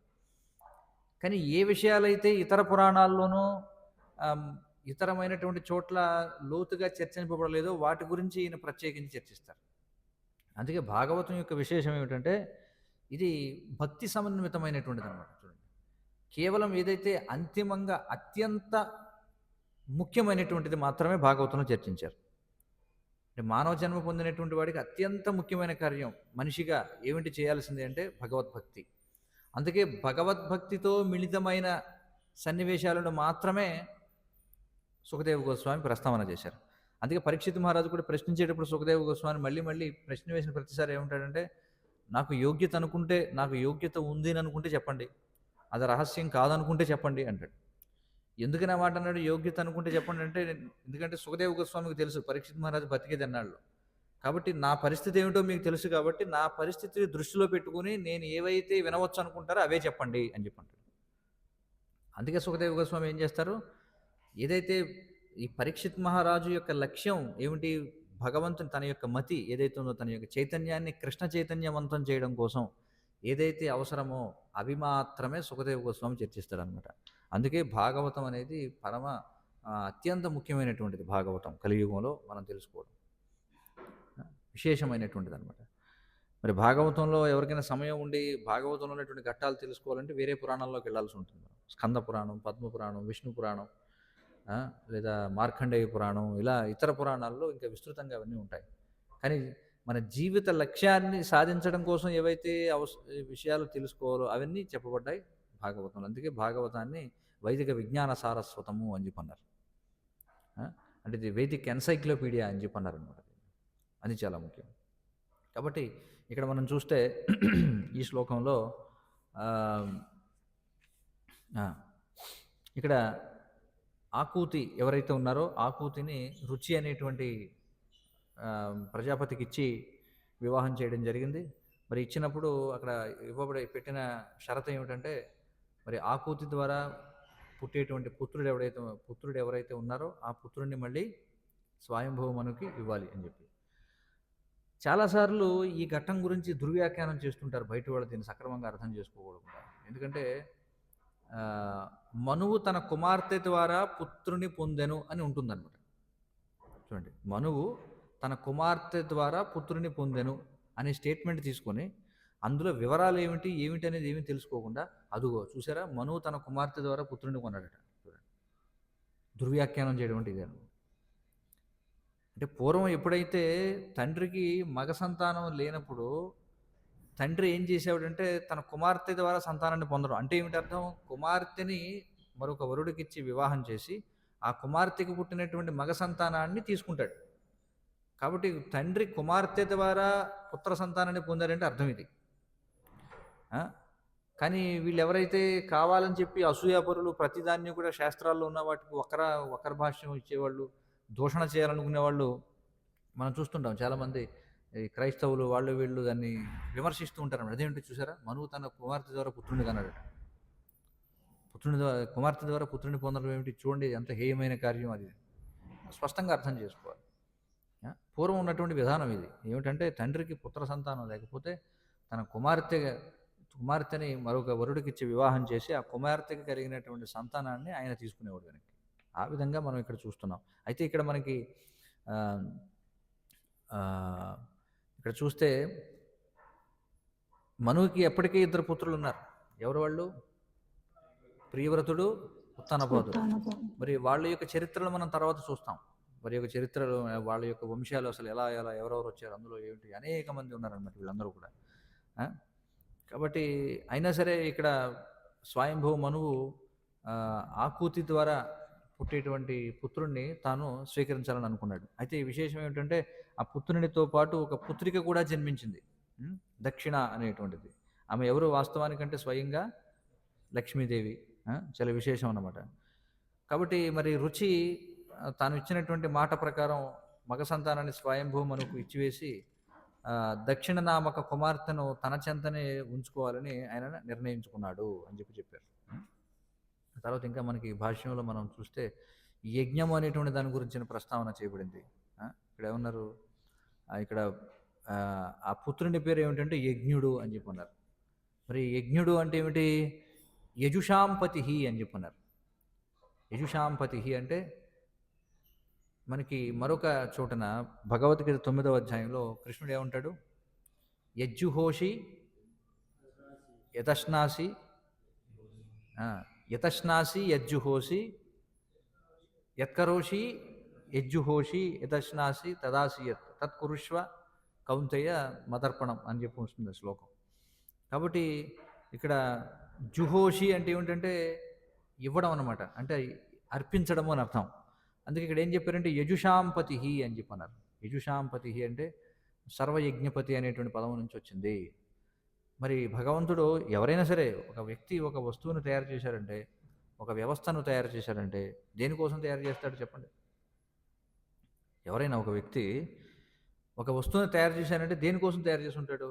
కానీ ఏ విషయాలైతే ఇతర పురాణాల్లోనూ ఇతరమైనటువంటి చోట్ల లోతుగా చర్చింపబడలేదో వాటి గురించి ఈయన ప్రత్యేకించి చర్చిస్తారు. అందుకే భాగవతం యొక్క విశేషం ఏమిటంటే ఇది భక్తి సమన్వితమైనటువంటిది అనమాట. చూడండి, కేవలం ఏదైతే అంతిమంగా అత్యంత ముఖ్యమైనటువంటిది మాత్రమే భాగవతంలో చర్చించారు. అంటే మానవ జన్మ పొందినటువంటి వాడికి అత్యంత ముఖ్యమైన కార్యం మనిషిగా ఏమిటి చేయాల్సింది అంటే భగవద్భక్తి. అందుకే భగవద్భక్తితో మిళితమైన సన్నివేశాలను మాత్రమే సుఖదేవ గోస్వామి ప్రస్తావన చేశారు. అందుకే పరీక్షిత్ మహారాజు కూడా ప్రశ్నించేటప్పుడు సుఖదేవ గోస్వామి మళ్ళీ మళ్ళీ ప్రశ్న వేసిన ప్రతిసారి ఏమంటాడంటే, నాకు యోగ్యత అనుకుంటే, నాకు యోగ్యత ఉంది అని అనుకుంటే చెప్పండి, అది రహస్యం కాదనుకుంటే చెప్పండి అంటాడు. ఎందుకని ఆ మాట అన్నాడు, యోగ్యత అనుకుంటే చెప్పండి అంటే? ఎందుకంటే సుఖదేవ గోస్వామికి తెలుసు పరీక్షిత్ మహారాజు బతికేది అన్నాళ్ళు, కాబట్టి నా పరిస్థితి ఏమిటో మీకు తెలుసు, కాబట్టి నా పరిస్థితిని దృష్టిలో పెట్టుకుని నేను ఏవైతే వినవచ్చు అనుకుంటారో అవే చెప్పండి అని చెప్పంటాడు. అందుకే సుఖదేవ గోస్వామి ఏం చేస్తారు, ఏదైతే ఈ పరీక్షిత్ మహారాజు యొక్క లక్ష్యం ఏమిటి, భగవంతుని తన యొక్క మతి ఏదైతే ఉందో తన యొక్క చైతన్యాన్ని కృష్ణ చైతన్యవంతం చేయడం కోసం ఏదైతే అవసరమో అవి మాత్రమే సుఖదేవ గోస్వామి చర్చిస్తాడనమాట. అందుకే భాగవతం అనేది పరమ అత్యంత ముఖ్యమైనటువంటిది. భాగవతం కలియుగంలో మనం తెలుసుకోవడం విశేషమైనటువంటిది అనమాట. మరి భాగవతంలో ఎవరికైనా సమయం ఉండి భాగవతంలో ఉన్నటువంటి ఘట్టాలు తెలుసుకోవాలంటే వేరే పురాణాల్లోకి వెళ్ళాల్సి ఉంటుంది. స్కంద పురాణం, పద్మ పురాణం, విష్ణు పురాణం, లేదా మార్కండేయ పురాణం, ఇలా ఇతర పురాణాల్లో ఇంకా విస్తృతంగా అవన్నీ ఉంటాయి. కానీ మన జీవిత లక్ష్యాన్ని సాధించడం కోసం ఏవైతే విషయాలు తెలుసుకోవాలో అవన్నీ చెప్పబడ్డాయి భాగవతంలో. అందుకే భాగవతాన్ని వైదిక విజ్ఞాన సారస్వతము అని చెప్పన్నారు. అంటే ఇది వేదిక్ ఎన్సైక్లోపీడియా అని చెప్పన్నారు అనమాట. అది చాలా ముఖ్యం. కాబట్టి ఇక్కడ మనం చూస్తే ఈ శ్లోకంలో ఇక్కడ ఆకూతి ఎవరైతే ఉన్నారో ఆకూతిని రుచి అనేటువంటి ప్రజాపతికి ఇచ్చి వివాహం చేయడం జరిగింది. మరి ఇచ్చినప్పుడు అక్కడ పెట్టిన షరతు ఏమిటంటే, మరి ఆకూతి ద్వారా పుట్టేటువంటి పుత్రుడు ఎవరైతే ఉన్నారో ఆ పుత్రుడిని మళ్ళీ స్వయంభవ మనుకి ఇవ్వాలి అని చెప్పి. చాలాసార్లు ఈ ఘట్టం గురించి దుర్వ్యాఖ్యానం చేస్తుంటారు బయట వాళ్ళు, దీన్ని సక్రమంగా అర్థం చేసుకోకూడదు. ఎందుకంటే మనువు తన కుమార్తె ద్వారా పుత్రుని పొందెను అని ఉంటుందన్నమాట. చూడండి, మనువు తన కుమార్తె ద్వారా పుత్రుని పొందెను అనే స్టేట్మెంట్ తీసుకొని అందులో వివరాలు ఏమిటి అనేది ఏమీ తెలుసుకోకుండా, అదుగో చూసారా మనువు తన కుమార్తె ద్వారా పుత్రుని కొన్నాడట. చూడండి, దుర్వ్యాఖ్యానం చేయడం అంటే ఇదే. అంటే పూర్వం ఎప్పుడైతే తండ్రికి మగ సంతానం లేనప్పుడు తండ్రి ఏం చేసేవాడంటే తన కుమార్తె ద్వారా సంతానాన్ని పొందడం. అంటే ఏమిటి అర్థం? కుమార్తెని మరొక వరుడికిచ్చి వివాహం చేసి ఆ కుమార్తెకి పుట్టినటువంటి మగ సంతానాన్ని తీసుకుంటాడు. కాబట్టి తండ్రి కుమార్తె ద్వారా పుత్ర సంతానాన్ని పొందారంటే అర్థం ఇది. ఆ? కానీ వీళ్ళు ఎవరైతే కావాలని చెప్పి అసూయాపరులు ప్రతిదాన్ని కూడా శాస్త్రాల్లో ఉన్న వాటికి వక్ర భాష్యం ఇచ్చేవాళ్ళు, దూషణ చేయాలనుకునే వాళ్ళు మనం చూస్తుంటాం. చాలామంది ఈ క్రైస్తవులు వాళ్ళు వీళ్ళు దాన్ని విమర్శిస్తూ ఉంటారు. అదేంటి చూసారా, మనువు తన కుమార్తె ద్వారా పుత్రుని కన్నాడు. కుమార్తె ద్వారా పుత్రుని పొందడం ఏమిటి, చూడండి ఎంత హేయమైన కార్యం అది. స్పష్టంగా అర్థం చేసుకోవాలి. పూర్వం ఉన్నటువంటి విధానం ఇది. ఏమిటంటే తండ్రికి పుత్ర సంతానం లేకపోతే తన కుమార్తెని మరొక వరుడికిచ్చి వివాహం చేసి ఆ కుమార్తెకి కలిగినటువంటి సంతానాన్ని ఆయన తీసుకునేవాడు కనుక ఆ విధంగా మనం ఇక్కడ చూస్తున్నాం. అయితే ఇక్కడ మనకి ఇక్కడ చూస్తే మనువుకి ఎప్పటికీ ఇద్దరు పుత్రులు ఉన్నారు. ఎవరు వాళ్ళు? ప్రియవ్రతుడు, ఉత్తానపాదుడు. మరి వాళ్ళ యొక్క చరిత్రలు మనం తర్వాత చూస్తాం. వారి యొక్క చరిత్రలు, వాళ్ళ యొక్క వంశాలు అసలు ఎలా ఎవరెవరు వచ్చారు, అందులో ఏమిటి, అనేక మంది ఉన్నారన్నమాట వీళ్ళందరూ కూడా. కాబట్టి అయినా సరే ఇక్కడ స్వయంభూ మనువు ఆకూతి ద్వారా పుట్టేటువంటి పుత్రుణ్ణి తాను స్వీకరించాలని అనుకున్నాడు. అయితే ఈ విశేషం ఏమిటంటే ఆ పుత్రునితో పాటు ఒక పుత్రిక కూడా జన్మించింది, దక్షిణ అనేటువంటిది. ఆమె ఎవరు వాస్తవానికంటే స్వయంగా లక్ష్మీదేవి. చాలా విశేషం అన్నమాట. కాబట్టి మరి రుచి తాను ఇచ్చినటువంటి మాట ప్రకారం మగ సంతానాన్ని స్వయంభూ మనుకు ఇచ్చివేసి దక్షిణ నామక కుమార్తెను తన చెంతనే ఉంచుకోవాలని ఆయన నిర్ణయించుకున్నాడు అని చెప్పారు. తర్వాత ఇంకా మనకి భాష్యంలో మనం చూస్తే యజ్ఞము అనేటువంటి దాని గురించిన ప్రస్తావన చేయబడింది. ఇక్కడ ఏమన్నారు, ఇక్కడ ఆ పుత్రుని పేరు ఏమిటంటే యజ్ఞుడు అని చెప్పన్నారు. మరి యజ్ఞుడు అంటే ఏమిటి? యజుషాంపతి అని చెప్పన్నారు. యజుషాంపతి అంటే మనకి మరొక చోటన భగవద్గీత 9వ అధ్యాయంలో కృష్ణుడు ఏమంటాడు? యజ్జుహోషి యతశ్నాసి యజ్జుహోషి యత్కరోషి యజ్జుహోషి యతశ్నాసి తదాసి యత్ తత్కురుష్వ కౌంతేయ మదర్పణం అని చెప్పి వస్తుంది శ్లోకం. కాబట్టి ఇక్కడ జుహోషి అంటే ఏమిటంటే ఇవ్వడం అన్నమాట, అంటే అర్పించడము అని అర్థం. అందుకే ఇక్కడ ఏం చెప్పారంటే యజుషాంపతి అని చెప్పన్నారు. యజుషాంపతి అంటే సర్వయజ్ఞపతి అనేటువంటి పదం నుంచి వచ్చింది. మరి భగవంతుడు ఎవరైనా సరే, ఒక వ్యక్తి ఒక వస్తువును తయారు చేశారంటే, ఒక వ్యవస్థను తయారు చేశారంటే దేనికోసం తయారు చేస్తాడు చెప్పండి? ఎవరైనా ఒక వ్యక్తి ఒక వస్తువును తయారు చేశారంటే దేనికోసం తయారు చేసి ఉంటాడు?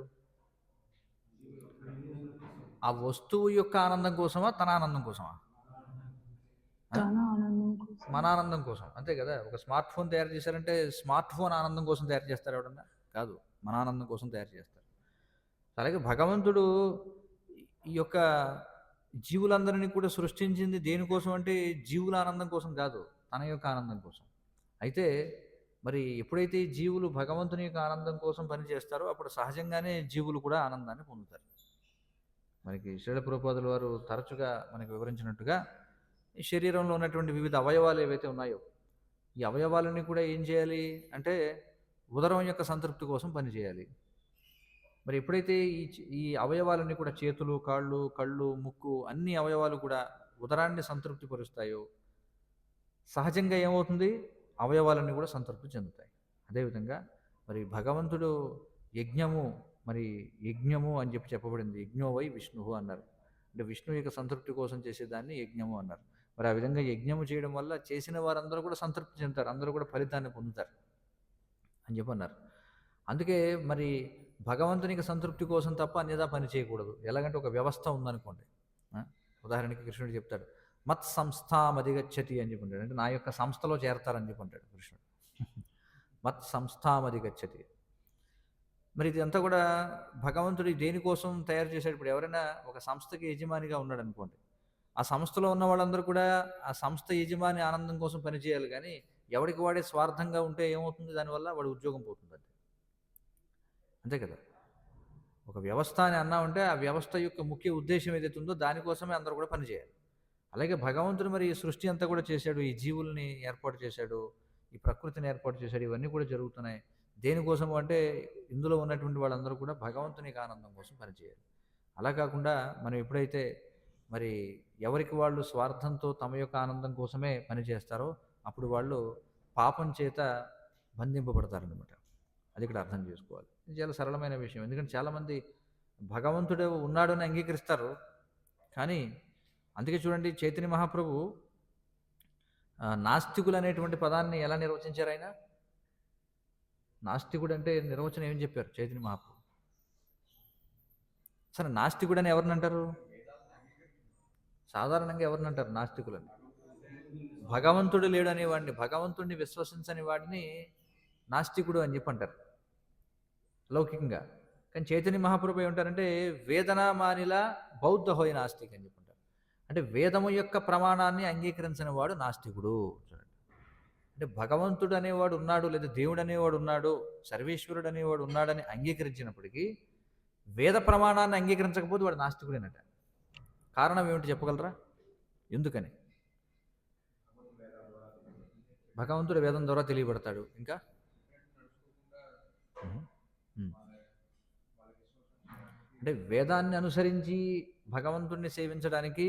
ఆ వస్తువు యొక్క ఆనందం కోసమా, తన ఆనందం కోసమా? మన ఆనందం కోసం, అంతే కదా. ఒక స్మార్ట్ ఫోన్ తయారు చేశారంటే స్మార్ట్ ఫోన్ ఆనందం కోసం తయారు చేస్తారు ఎవడన్నా? కాదు, మన ఆనందం కోసం తయారు చేస్తారు. అలాగే భగవంతుడు ఈ యొక్క జీవులందరినీ కూడా సృష్టించింది దేనికోసం అంటే జీవుల ఆనందం కోసం కాదు, తన యొక్క ఆనందం కోసం. అయితే మరి ఎప్పుడైతే ఈ జీవులు భగవంతుని యొక్క ఆనందం కోసం పనిచేస్తారో అప్పుడు సహజంగానే జీవులు కూడా ఆనందాన్ని పొందుతారు. మనకి శ్రీల ప్రభుపాదుల వారు తరచుగా మనకి వివరించినట్టుగా ఈ శరీరంలో ఉన్నటువంటి వివిధ అవయవాలు ఏవైతే ఉన్నాయో ఈ అవయవాలని కూడా ఏం చేయాలి అంటే ఉదరం యొక్క సంతృప్తి కోసం పనిచేయాలి. మరి ఎప్పుడైతే ఈ అవయవాలన్నీ కూడా చేతులు, కాళ్ళు, కళ్ళు, ముక్కు అన్ని అవయవాలు కూడా ఉదరాన్ని సంతృప్తి పరుస్తాయో సహజంగా ఏమవుతుంది? అవయవాలన్నీ కూడా సంతృప్తి చెందుతాయి. అదేవిధంగా మరి భగవంతుడు యజ్ఞము అని చెప్పబడింది. యజ్ఞోవై విష్ణువు అన్నారు. అంటే విష్ణువు యొక్క సంతృప్తి కోసం చేసేదాన్ని యజ్ఞము అన్నారు. మరి ఆ విధంగా యజ్ఞము చేయడం వల్ల చేసిన వారందరూ కూడా సంతృప్తి చెందుతారు, అందరూ కూడా ఫలితాన్ని పొందుతారు అని చెప్పన్నారు. అందుకే మరి భగవంతునికి సంతృప్తి కోసం తప్ప అన్యదా పని చేయకూడదు. ఎలాగంటే ఒక వ్యవస్థ ఉందనుకోండి, ఉదాహరణకి కృష్ణుడు చెప్తాడు మత్ సంస్థామధిగచ్చతి అని చెప్పుంటాడు, అంటే నా యొక్క సంస్థలో చేరతారని చెప్పుంటాడు కృష్ణుడు. మత్ సంస్థామధిగచ్చతి. మరి ఇది అంతా కూడా భగవంతుడు దేనికోసం తయారు చేశాడు? ఇప్పుడు ఎవరైనా ఒక సంస్థకి యజమానిగా ఉన్నాడు అనుకోండి, ఆ సంస్థలో ఉన్న వాళ్ళందరూ కూడా ఆ సంస్థ యజమాని ఆనందం కోసం పనిచేయాలి. కానీ ఎవరికి వాడే స్వార్థంగా ఉంటే ఏమవుతుంది? దానివల్ల వాడి ఉద్యోగం పోతుంది. అంతే కదా. ఒక వ్యవస్థ అని అన్నామంటే ఆ వ్యవస్థ యొక్క ముఖ్య ఉద్దేశం ఏదైతే ఉందో దానికోసమే అందరూ కూడా పనిచేయాలి. అలాగే భగవంతుడు మరి ఈ సృష్టి అంతా కూడా చేశాడు, ఈ జీవుల్ని ఏర్పాటు చేశాడు, ఈ ప్రకృతిని ఏర్పాటు చేశాడు, ఇవన్నీ కూడా జరుగుతున్నాయి. దేనికోసం అంటే ఇందులో ఉన్నటువంటి వాళ్ళందరూ కూడా భగవంతుని యొక్క ఆనందం కోసం పనిచేయాలి. అలా కాకుండా మనం ఎప్పుడైతే మరి ఎవరికి వాళ్ళు స్వార్థంతో తమ యొక్క ఆనందం కోసమే పనిచేస్తారో అప్పుడు వాళ్ళు పాపం చేత బంధింపబడతారనమాట. అది ఇక్కడ అర్థం చేసుకోవాలి. ఇది చాలా సరళమైన విషయం. ఎందుకంటే చాలామంది భగవంతుడు ఉన్నాడని అంగీకరిస్తారు, కానీ అందుకే చూడండి చైతన్య మహాప్రభు నాస్తికులు అనేటువంటి పదాన్ని ఎలా నిర్వచించారు ఆయన? నాస్తికుడు అంటే నిర్వచనం ఏం చెప్పారు చైతన్య మహాప్రభు? సరే నాస్తికుడు అని ఎవరిని అంటారు? సాధారణంగా ఎవరిని అంటారు నాస్తికులని? భగవంతుడు లేడు అనేవాడిని, భగవంతుడిని విశ్వసించని వాడిని నాస్తికుడు అని చెప్పి అంటారు లౌకికంగా. కానీ చైతన్య మహాప్రభు ఏమంటారంటే వేదన మానిల బౌద్ధ హోయ నాస్తిక్ అని చెప్పుంటారు. అంటే వేదము యొక్క ప్రమాణాన్ని అంగీకరించిన వాడు నాస్తికుడు. చూడండి, అంటే భగవంతుడు అనేవాడు ఉన్నాడు, లేదా దేవుడు అనేవాడు ఉన్నాడు, సర్వేశ్వరుడు అనేవాడు ఉన్నాడని అంగీకరించినప్పటికీ వేద ప్రమాణాన్ని అంగీకరించకపోతే వాడు నాస్తికుడేనట. కారణం ఏమిటి చెప్పగలరా? ఎందుకని? భగవంతుడు వేదం ద్వారా తెలియబడతాడు. ఇంకా అంటే వేదాన్ని అనుసరించి భగవంతుణ్ణి సేవించడానికి,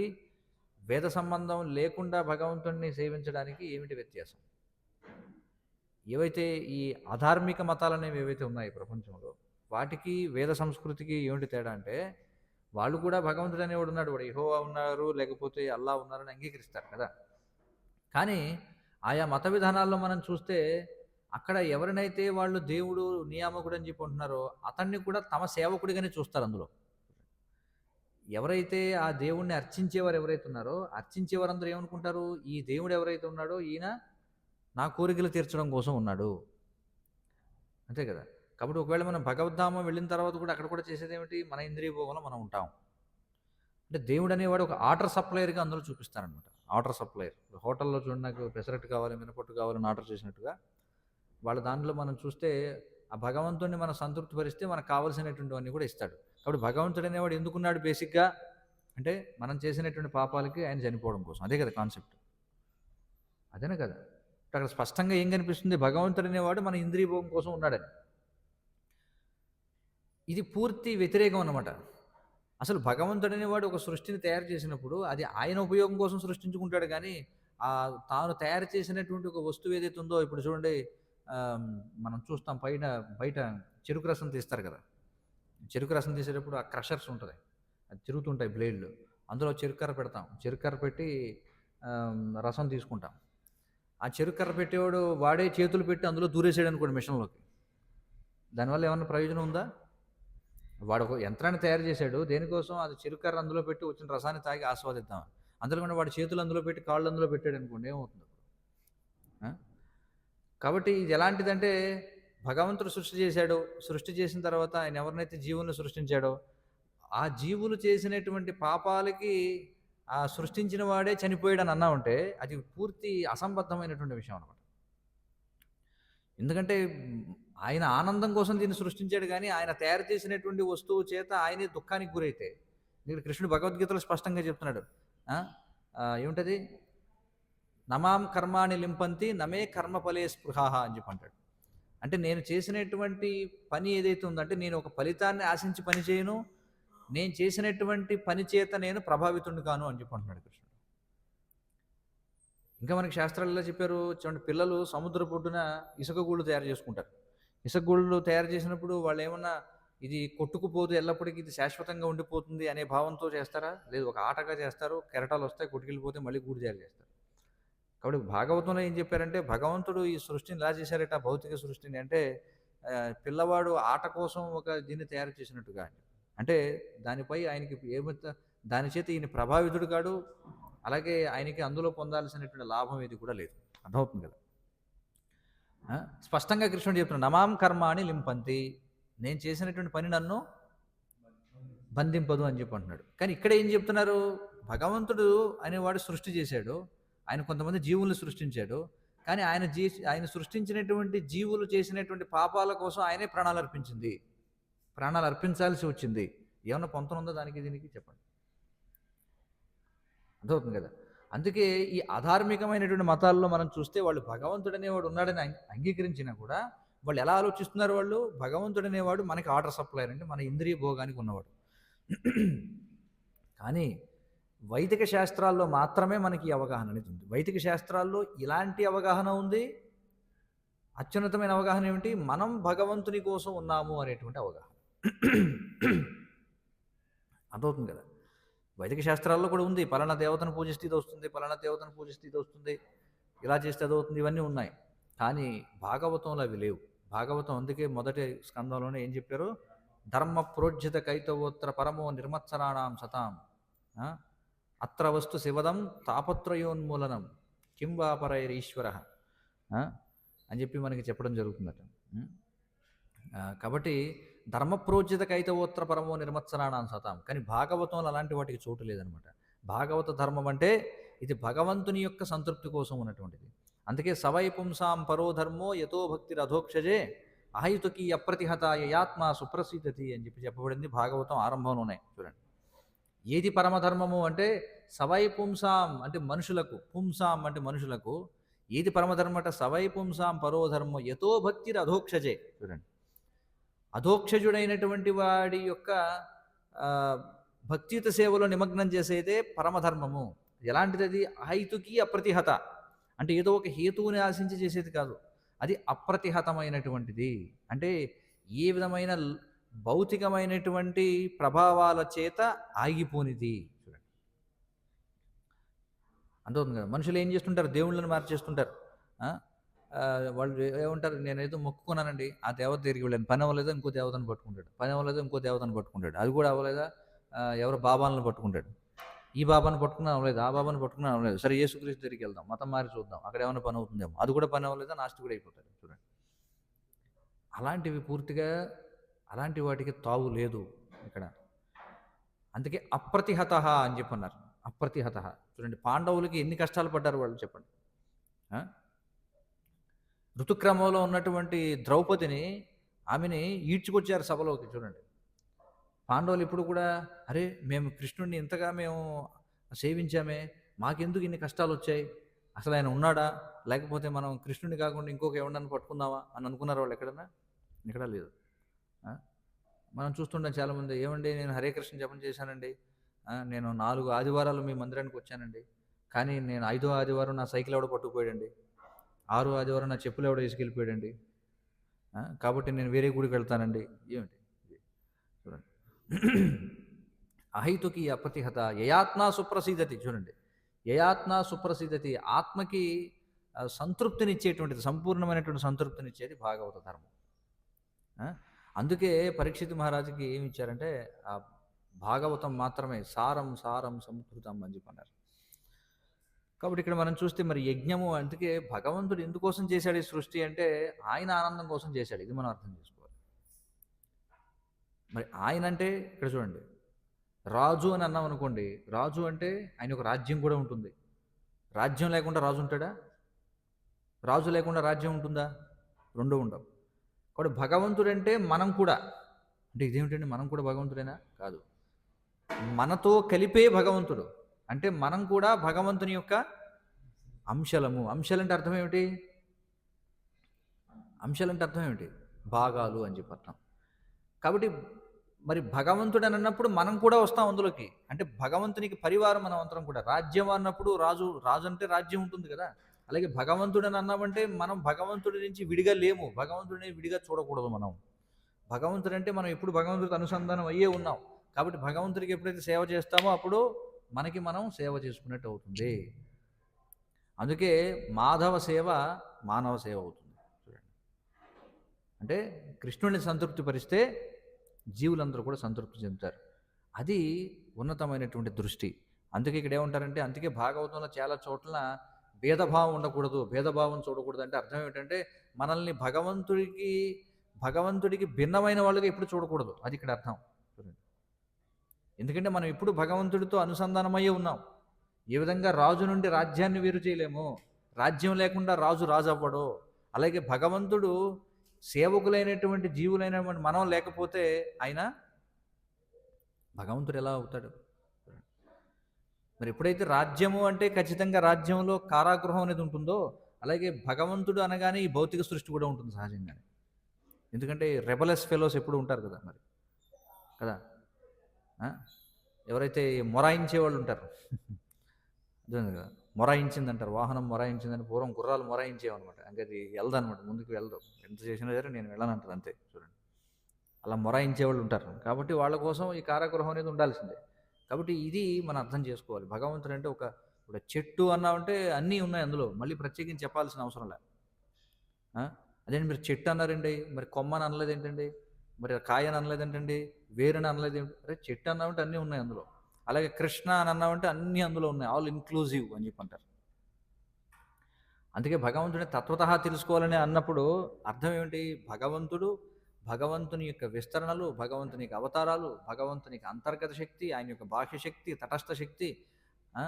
వేద సంబంధం లేకుండా భగవంతుణ్ణి సేవించడానికి ఏమిటి వ్యత్యాసం? ఏవైతే ఈ అధార్మిక మతాలు అనేవి ఏవైతే ఉన్నాయి ప్రపంచంలో, వాటికి వేద సంస్కృతికి ఏమిటి తేడా అంటే వాళ్ళు కూడా భగవంతుడు అనేవాడు ఉన్నాడు, వాడు యెహోవా ఉన్నారు, లేకపోతే అల్లా ఉన్నారని అంగీకరిస్తారు కదా. కానీ ఆయా మత విధానాల్లో మనం చూస్తే అక్కడ ఎవరినైతే వాళ్ళు దేవుడు నియామకుడు అని చెప్పి ఉంటున్నారో అతన్ని కూడా తమ సేవకుడిగానే చూస్తారు. అందులో ఎవరైతే ఆ దేవుణ్ణి అర్చించేవారు ఎవరైతే ఉన్నారో అర్చించేవారందరూ ఏమనుకుంటారు? ఈ దేవుడు ఎవరైతే ఉన్నాడో ఈయన నా కోరికలు తీర్చడం కోసం ఉన్నాడు, అంతే కదా. కాబట్టి ఒకవేళ మనం భగవద్ధామం వెళ్ళిన తర్వాత కూడా అక్కడ కూడా చేసేది ఏమిటి? మన ఇంద్రియ భోగంలో మనం ఉంటాం. అంటే దేవుడు అనేవాడు ఒక ఆర్డర్ సప్లయర్గా అందులో చూపిస్తారనమాట. Order supplier. హోటల్లో చూడండి, నాకు పెసరట్టు కావాలి, మినపట్టు కావాలని ఆర్డర్ చేసినట్టుగా వాళ్ళ దాంట్లో మనం చూస్తే ఆ భగవంతుడిని మనం సంతృప్తి పరిస్తే మనకు కావాల్సినటువంటివన్నీ కూడా ఇస్తాడు. కాబట్టి భగవంతుడు అనేవాడు ఎందుకున్నాడు బేసిక్గా అంటే మనం చేసినటువంటి పాపాలకి ఆయన చనిపోవడం కోసం. అదే కదా కాన్సెప్ట్, అదేనా కదా. అక్కడ స్పష్టంగా ఏం కనిపిస్తుంది? భగవంతుడు అనేవాడు మన ఇంద్రియ భోగం కోసం ఉన్నాడని. ఇది పూర్తి వ్యతిరేకం అన్నమాట. అసలు భగవంతుడు అనేవాడు ఒక సృష్టిని తయారు చేసినప్పుడు అది ఆయన ఉపయోగం కోసం సృష్టించుకుంటాడు, కానీ తాను తయారు చేసినటువంటి ఒక వస్తువు ఏదైతే ఉందో, ఇప్పుడు చూడండి మనం చూస్తాం బయట చెరుకు రసం తీస్తారు కదా. చెరుకు రసం తీసేటప్పుడు ఆ క్రషర్స్ ఉంటుంది, అది తిరుగుతుంటాయి బ్లేడ్లు, అందులో చెరుకర్ర పెడతాం, చెరుకర్ర పెట్టి రసం తీసుకుంటాం. ఆ చెరుకర్ర పెట్టేవాడు వాడే చేతులు పెట్టి అందులో దూరేసాడు అనుకోండి మిషన్లోకి, దానివల్ల ఏమన్నా ప్రయోజనం ఉందా? వాడు ఒక యంత్రాన్ని తయారు చేశాడు దేనికోసం? అది చెరుకర్ర అందులో పెట్టి వచ్చిన రసాన్ని తాగి ఆస్వాదిద్దాం. అందులో కూడా వాడి చేతులు అందులో పెట్టి కాళ్ళు అందులో పెట్టాడు అనుకోండి, ఏమవుతుంది? కాబట్టి ఇది ఎలాంటిదంటే భగవంతుడు సృష్టి చేశాడు, సృష్టి చేసిన తర్వాత ఆయన ఎవరినైతే జీవులను సృష్టించాడో ఆ జీవులు చేసినటువంటి పాపాలకి ఆ సృష్టించిన వాడే చనిపోయాడు అని అన్నామంటే అది పూర్తి అసంబద్ధమైనటువంటి విషయం అనమాట. ఎందుకంటే ఆయన ఆనందం కోసం దీన్ని సృష్టించాడు, కానీ ఆయన తయారు చేసినటువంటి వస్తువు చేత ఆయనే దుఃఖానికి గురైతే ఇక్కడ కృష్ణుడు భగవద్గీతలో స్పష్టంగా చెప్తున్నాడు. ఏమిటది? నమాం కర్మాణి లింపంతి నమే కర్మఫలే స్పృహాహ అని చెప్పి అంటాడు. అంటే నేను చేసినటువంటి పని ఏదైతే ఉందంటే నేను ఒక ఫలితాన్ని ఆశించి పని చేయను, నేను చేసినటువంటి పని చేత నేను ప్రభావితుడిని కాను అని చెప్పి అంటున్నాడు కృష్ణుడు. ఇంకా మనకి శాస్త్రాలలో చెప్పారు చూడండి, పిల్లలు సముద్ర పొడ్డున ఇసుక గూళ్ళు తయారు చేసుకుంటారు. ఇసుక గూళ్ళు తయారు చేసినప్పుడు వాళ్ళు ఏమన్నా ఇది కొట్టుకుపోదు, ఎల్లప్పటికీ ఇది శాశ్వతంగా ఉండిపోతుంది అనే భావంతో చేస్తారా? లేదు, ఒక ఆటగా చేస్తారు, కెరటాలు వస్తాయి, కొట్టుకెళ్ళిపోతే మళ్ళీ గూడు తయారు చేస్తారు. కాబట్టి భాగవతంలో ఏం చెప్పారంటే భగవంతుడు ఈ సృష్టిని ఎలా చేశారట, భౌతిక సృష్టిని అంటే పిల్లవాడు ఆట కోసం ఒక దీన్ని తయారు చేసినట్టుగా. అంటే దానిపై ఆయనకి దాని చేత ఈయన ప్రభావితుడు కాడు, అలాగే ఆయనకి అందులో పొందాల్సినటువంటి లాభం ఏది కూడా లేదు. అర్థమవుతుంది కదా. స్పష్టంగా కృష్ణుడు చెప్తున్నాడు, నమాం కర్మాణి లింపంతి, నేను చేసినటువంటి పని నన్ను బంధింపదు అని చెప్పి అంటున్నాడు. కానీ ఇక్కడ ఏం చెప్తున్నారు? భగవంతుడు అనేవాడు సృష్టి చేశాడు, ఆయన కొంతమంది జీవులను సృష్టించాడు, కానీ ఆయన సృష్టించినటువంటి జీవులు చేసినటువంటి పాపాల కోసం ఆయనే ప్రాణాలు అర్పించాల్సి వచ్చింది. ఏమన్నా పొంతనుందో దానికి దీనికి చెప్పండి. అర్థమవుతుంది కదా. అందుకే ఈ అధార్మికమైనటువంటి మతాల్లో మనం చూస్తే వాళ్ళు భగవంతుడు అనేవాడు ఉన్నాడని అంగీకరించినా కూడా వాళ్ళు ఎలా ఆలోచిస్తున్నారు? వాళ్ళు భగవంతుడు అనేవాడు మనకి ఆర్డర్ సప్లైర్, అంటే మన ఇంద్రియ భోగానికి ఉన్నవాడు. కానీ వైదిక శాస్త్రాల్లో మాత్రమే మనకి ఈ అవగాహన అనేది ఉంది. వైదిక శాస్త్రాల్లో ఇలాంటి అవగాహన ఉంది. అత్యున్నతమైన అవగాహన ఏమిటి? మనం భగవంతుని కోసం ఉన్నాము అనేటువంటి అవగాహన. అర్థమవుతుంది కదా? వైదిక శాస్త్రాల్లో కూడా ఉంది, పలానా దేవతను పూజిస్తే ఇది వస్తుంది, పలానా దేవతను పూజిస్తే ఇది వస్తుంది, ఇలా చేస్తే అది అవుతుంది, ఇవన్నీ ఉన్నాయి. కానీ భాగవతంలో అవి లేవు. భాగవతం అందుకే మొదటి స్కందంలోనే ఏం చెప్పారు? ధర్మ ప్రోజ్జిత కైతవోత్ర పరమో నిర్మత్సరాణం సతాం అత్ర వస్తు శివదం తాపత్రయోన్మూలనం కిం వాపరైరీశ్వర అని చెప్పి మనకి చెప్పడం జరుగుతుందట. కాబట్టి ధర్మప్రోజ్జిత కైతవోత్ర పరమో నిర్మత్సరాణం సతాం. కానీ భాగవతంలో అలాంటి వాటికి చోటు లేదనమాట. భాగవత ధర్మం అంటే ఇది భగవంతుని యొక్క సంతృప్తి కోసం ఉన్నటువంటిది. అందుకే సవై పుంసాం పరో ధర్మో యతో భక్తి రథోక్షజే అహైతుకి అప్రతిహత యయాత్మ సుప్రసిద్ధతి అని చెప్పి చెప్పబడింది భాగవతం ఆరంభంలోనే. చూడండి, ఏది పరమధర్మము అంటే సవై పుంసాం అంటే మనుషులకు, పుంసాం అంటే మనుషులకు. ఏది పరమధర్మం అంటే సవై పుంసాం పరో ధర్మో యతో భక్తి రథోక్షజే. చూడండి, అధోక్షజుడైనటువంటి వాడి యొక్క భక్తియుత సేవలో నిమగ్నం చేసేదే పరమధర్మము. ఎలాంటిది అది? అహైతుకి అప్రతిహత అంటే ఏదో ఒక హేతువుని ఆశించి చేసేది కాదు, అది అప్రతిహతమైనటువంటిది. అంటే ఏ విధమైన భౌతికమైనటువంటి ప్రభావాల చేత ఆగిపోనిది. చూడండి, అంతవుతుంది కదా. మనుషులు ఏం చేస్తుంటారు? దేవుళ్ళని మార్చేస్తుంటారు. వాళ్ళు ఏమంటారు? నేనేదో మొక్కుకున్నానండి, ఆ దేవత దగ్గరికి వెళ్ళాను, పని అవ్వలేదో ఇంకో దేవతను పట్టుకుంటాడు, పని అవ్వలేదో ఇంకో దేవతను పట్టుకుంటాడు, అది కూడా అవ్వలేదా ఎవరో బాబాలను పట్టుకుంటాడు, ఈ బాబాను పట్టుకున్నా అవ్వలేదు, ఆ బాబాను పట్టుకున్నా అవ్వలేదు, సరే యేసుక్రీస్తు దగ్గరికి వెళ్దాం, మతం మారి చూద్దాం, అక్కడ ఏమైనా పని అవుతుందేమో, అది కూడా పని అవ్వలేదా నాస్తికుడు అయిపోతాడు. చూడండి, అలాంటివి పూర్తిగా అలాంటి వాటికి తావు లేదు ఇక్కడ. అందుకే అప్రతిహత అని చెప్పన్నారు. అప్రతిహత. చూడండి, పాండవులకి ఎన్ని కష్టాలు పడ్డారు వాళ్ళు చెప్పండి. ఋతుక్రమంలో ఉన్నటువంటి ద్రౌపదిని, ఆమెని ఈడ్చుకొచ్చారు సభలోకి. చూడండి, పాండవులు ఇప్పుడు కూడా అరే మేము కృష్ణుడిని ఇంతగా మేము సేవించామే, మాకెందుకు ఇన్ని కష్టాలు వచ్చాయి, అసలు ఆయన ఉన్నాడా, లేకపోతే మనం కృష్ణుడిని కాకుండా ఇంకొక ఎవరినైనా పట్టుకుందామా అని అనుకున్నారు వాళ్ళు ఎక్కడన్నా? ఎక్కడా లేదు. మనం చూస్తుంటాం చాలామంది, ఏమండి నేను హరే కృష్ణ జపం చేశానండి, నేను 4 ఆదివారాలు మీ మందిరానికి వచ్చానండి, కానీ నేను 5వ ఆదివారం నా సైకిల్ ఎవడో పట్టుకుపోయాడండి, 6వ ఆదివారం నా చెప్పులు ఎవడో తీసుకెళ్ళిపోయాడండి, కాబట్టి నేను వేరే గుడికి వెళ్తానండి. ఏమిటి చూడండి, అహైతుకి అప్రతిహత యయాత్మ సుప్రసిద్ధతి. చూడండి, యయాత్మ సుప్రసిద్ధతి, ఆత్మకి సంతృప్తినిచ్చేటువంటిది, సంపూర్ణమైనటువంటి సంతృప్తినిచ్చేది భాగవత ధర్మం. అందుకే పరీక్షిత్ మహారాజుకి ఏమి ఇచ్చారంటే ఆ భాగవతం మాత్రమే సారం సారం సంస్కృతం అని చెప్పన్నారు. కాబట్టి ఇక్కడ మనం చూస్తే మరి యజ్ఞము, అందుకే భగవంతుడు ఎందుకోసం చేశాడు ఈ సృష్టి అంటే ఆయన ఆనందం కోసం చేశాడు. ఇది మనం అర్థం చేసుకోవాలి. మరి ఆయన అంటే ఇక్కడ చూడండి, రాజు అని అన్నాం అనుకోండి, రాజు అంటే ఆయన ఒక రాజ్యం కూడా ఉంటుంది. రాజ్యం లేకుండా రాజు ఉంటాడా? రాజు లేకుండా రాజ్యం ఉంటుందా? రెండూ ఉండవు. కాబట్టి భగవంతుడు అంటే మనం కూడా, అంటే ఇదేమిటండి మనం కూడా భగవంతుడేనా? కాదు, మనతో కలిపే భగవంతుడు. అంటే మనం కూడా భగవంతుని యొక్క అంశలము. అంశాలంటే అర్థం ఏమిటి? అంశాలంటే అర్థం ఏమిటి? భాగాలు అని చెప్పి అర్థం. కాబట్టి మరి భగవంతుడు అని అన్నప్పుడు మనం కూడా వస్తాం అందులోకి. అంటే భగవంతునికి పరివారం మనం అందరం కూడా. రాజ్యం అన్నప్పుడు రాజు అంటే రాజ్యం ఉంటుంది కదా. అలాగే భగవంతుడు అని అన్నామంటే మనం భగవంతుడి నుంచి విడిగా లేము, భగవంతుడిని విడిగా చూడకూడదు. మనం భగవంతుడు అంటే మనం ఎప్పుడు భగవంతుడితో అనుసంధానం అయ్యే ఉన్నాం. కాబట్టి భగవంతుడికి ఎప్పుడైతే సేవ చేస్తామో అప్పుడు మనకి మనం సేవ చేసుకున్నట్టు అవుతుంది. అందుకే మాధవ సేవ మానవ సేవ అవుతుంది. చూడండి, అంటే కృష్ణుడిని సంతృప్తి పరిస్తే జీవులందరూ కూడా సంతృప్తి చెందుతారు. అది ఉన్నతమైనటువంటి దృష్టి. అందుకే ఇక్కడ ఏమంటారంటే, అందుకే భాగవతంలో చాలా చోట్ల భేదభావం ఉండకూడదు, భేదభావం చూడకూడదు. అంటే అర్థం ఏమిటంటే మనల్ని భగవంతుడికి భిన్నమైన వాళ్ళుగా ఎప్పుడు చూడకూడదు. అది ఇక్కడ అర్థం. ఎందుకంటే మనం ఎప్పుడు భగవంతుడితో అనుసంధానమయ్యే ఉన్నాం. ఏ విధంగా రాజు నుండి రాజ్యాన్ని వేరు చేయలేమో, రాజ్యం లేకుండా రాజు అవ్వడు, అలాగే భగవంతుడు సేవకులైనటువంటి జీవులైనటువంటి మనం లేకపోతే ఆయన భగవంతుడు ఎలా అవుతాడు? మరి ఎప్పుడైతే రాజ్యము అంటే ఖచ్చితంగా రాజ్యంలో కారాగృహం అనేది ఉంటుందో, అలాగే భగవంతుడు అనగానే ఈ భౌతిక సృష్టి కూడా ఉంటుంది సహజంగానే. ఎందుకంటే రెబలెస్ ఫెలోస్ ఎప్పుడు ఉంటారు కదా మరి, కదా. ఆ? ఎవరైతే మొరాయించే వాళ్ళు ఉంటారు అర్థం కదా, మొరాయించిందంటారు, వాహనం మొరాయించిందని. పూర్వం గుర్రాలు మొరాయించేవన్నమాట, అంటే అది వెళ్దనమాట, ముందుకు వెళ్దాం, ఎంత చేసినా సరే నేను వెళ్ళనంటారు అంతే. చూడండి, అలా మొరాయించేవాళ్ళు ఉంటారు. కాబట్టి వాళ్ళ కోసం ఈ కారాగృహం అనేది ఉండాల్సిందే. కాబట్టి ఇది మనం అర్థం చేసుకోవాలి. భగవంతుడు అంటే ఒక చెట్టు అన్నామంటే అన్నీ ఉన్నాయి అందులో, మళ్ళీ ప్రత్యేకించి చెప్పాల్సిన అవసరం లేదు. అదేంటి మీరు చెట్టు అన్నారండి, మరి కొమ్మని అనలేదు ఏంటండి, మరి కాయని అనలేదు ఏంటండి, వేరుని అనలేదు ఏంటి? అరే చెట్టు అన్నామంటే అన్నీ ఉన్నాయి అందులో. అలాగే కృష్ణ అని అన్నామంటే అన్నీ అందులో ఉన్నాయి, ఆల్ ఇన్క్లూజివ్ అని చెప్పి అంటారు. అందుకే భగవంతుని తత్వతః తెలుసుకోవాలని అన్నప్పుడు అర్థం ఏమిటి? భగవంతుని యొక్క విస్తరణలు, భగవంతుని యొక్క అవతారాలు, భగవంతుని యొక్క అంతర్గత శక్తి, ఆయన యొక్క బాహ్య శక్తి, తటస్థ శక్తి, ఆ,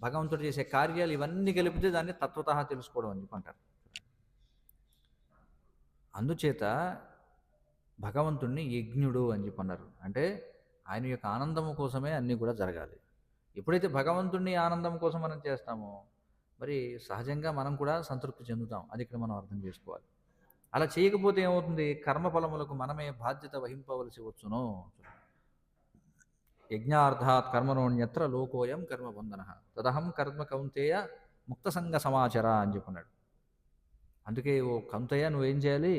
భగవంతుడు చేసే కార్యాలు, ఇవన్నీ కలిపితే దాన్ని తత్వతః తెలుసుకోవడం అని చెప్పి అంటారు. అందుచేత భగవంతుణ్ణి యజ్ఞుడు అని చెప్పి అన్నారు. అంటే ఆయన యొక్క ఆనందం కోసమే అన్నీ కూడా జరగాలి. ఎప్పుడైతే భగవంతుణ్ణి ఆనందం కోసం మనం చేస్తామో మరి సహజంగా మనం కూడా సంతృప్తి చెందుతాం. అది ఇక్కడ మనం అర్థం చేసుకోవాలి. అలా చేయకపోతే ఏమవుతుంది? కర్మఫలములకు మనమే బాధ్యత వహింపవలసి వచ్చును. యజ్ఞార్థాత్ కర్మణోన్యత్ర లోకోయం కర్మబంధన తదహం కర్మ కౌంతేయ ముక్తసంగ సమాచర అని చెప్పన్నాడు. అందుకే ఓ కౌంతేయ నువ్వేం చేయాలి?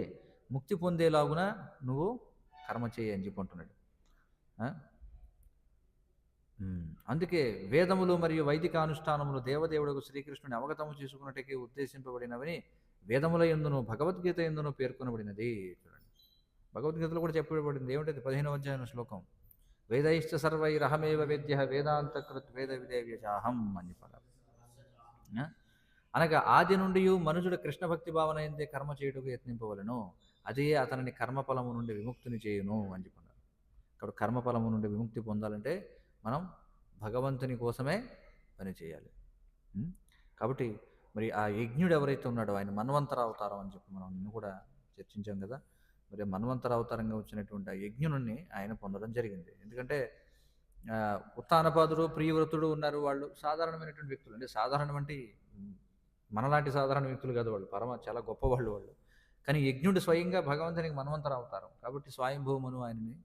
ముక్తి పొందేలాగున నువ్వు కర్మ చేయి అని చెప్పి అంటున్నాడు. అందుకే వేదములు మరియు వైదిక అనుష్ఠానములు దేవదేవుడు శ్రీకృష్ణుని అవగతము చేసుకున్నట్టుకే ఉద్దేశింపబడినవని వేదముల యందును భగవద్గీత యందును పేర్కొనబడినది. చూడండి, భగవద్గీతలో కూడా చెప్పబడింది. ఏమిటది? 15వ అధ్యాయం శ్లోకం, వేదైశ్చ సర్వైరహమేవ వేద్య వేదాంతకృత్ వేద విదేవ్యచాహం అని చెప్పారు. అనగా ఆది నుండి మనుషుడు కృష్ణ భక్తి భావన ఎందే కర్మ చేయుటకు యత్నింపవలను, అదే అతనిని కర్మఫలము నుండి విముక్తిని చేయును అని చెప్పన్నారు. కాబట్టి కర్మఫలము నుండి విముక్తి పొందాలంటే మనం భగవంతుని కోసమే పని చేయాలి. కాబట్టి మరి ఆ యజ్ఞుడు ఎవరైతే ఉన్నాడో ఆయన మన్వంతర అవతారం అని చెప్పి మనం నిన్ను కూడా చర్చించాం కదా. మరి మన్వంతర అవతారంగా వచ్చినటువంటి ఆ యజ్ఞుని ఆయన పొందడం జరిగింది. ఎందుకంటే ఉత్తానపాదుడు, ప్రియవ్రతుడు ఉన్నారు, వాళ్ళు సాధారణమైనటువంటి వ్యక్తులు. అంటే సాధారణం అంటే మనలాంటి సాధారణ వ్యక్తులు కాదు, వాళ్ళు చాలా గొప్పవాళ్ళు వాళ్ళు. కానీ యజ్ఞుడు స్వయంగా భగవంతునికి మన్వంతర అవతారం కాబట్టి స్వయంభూమును ఆయనని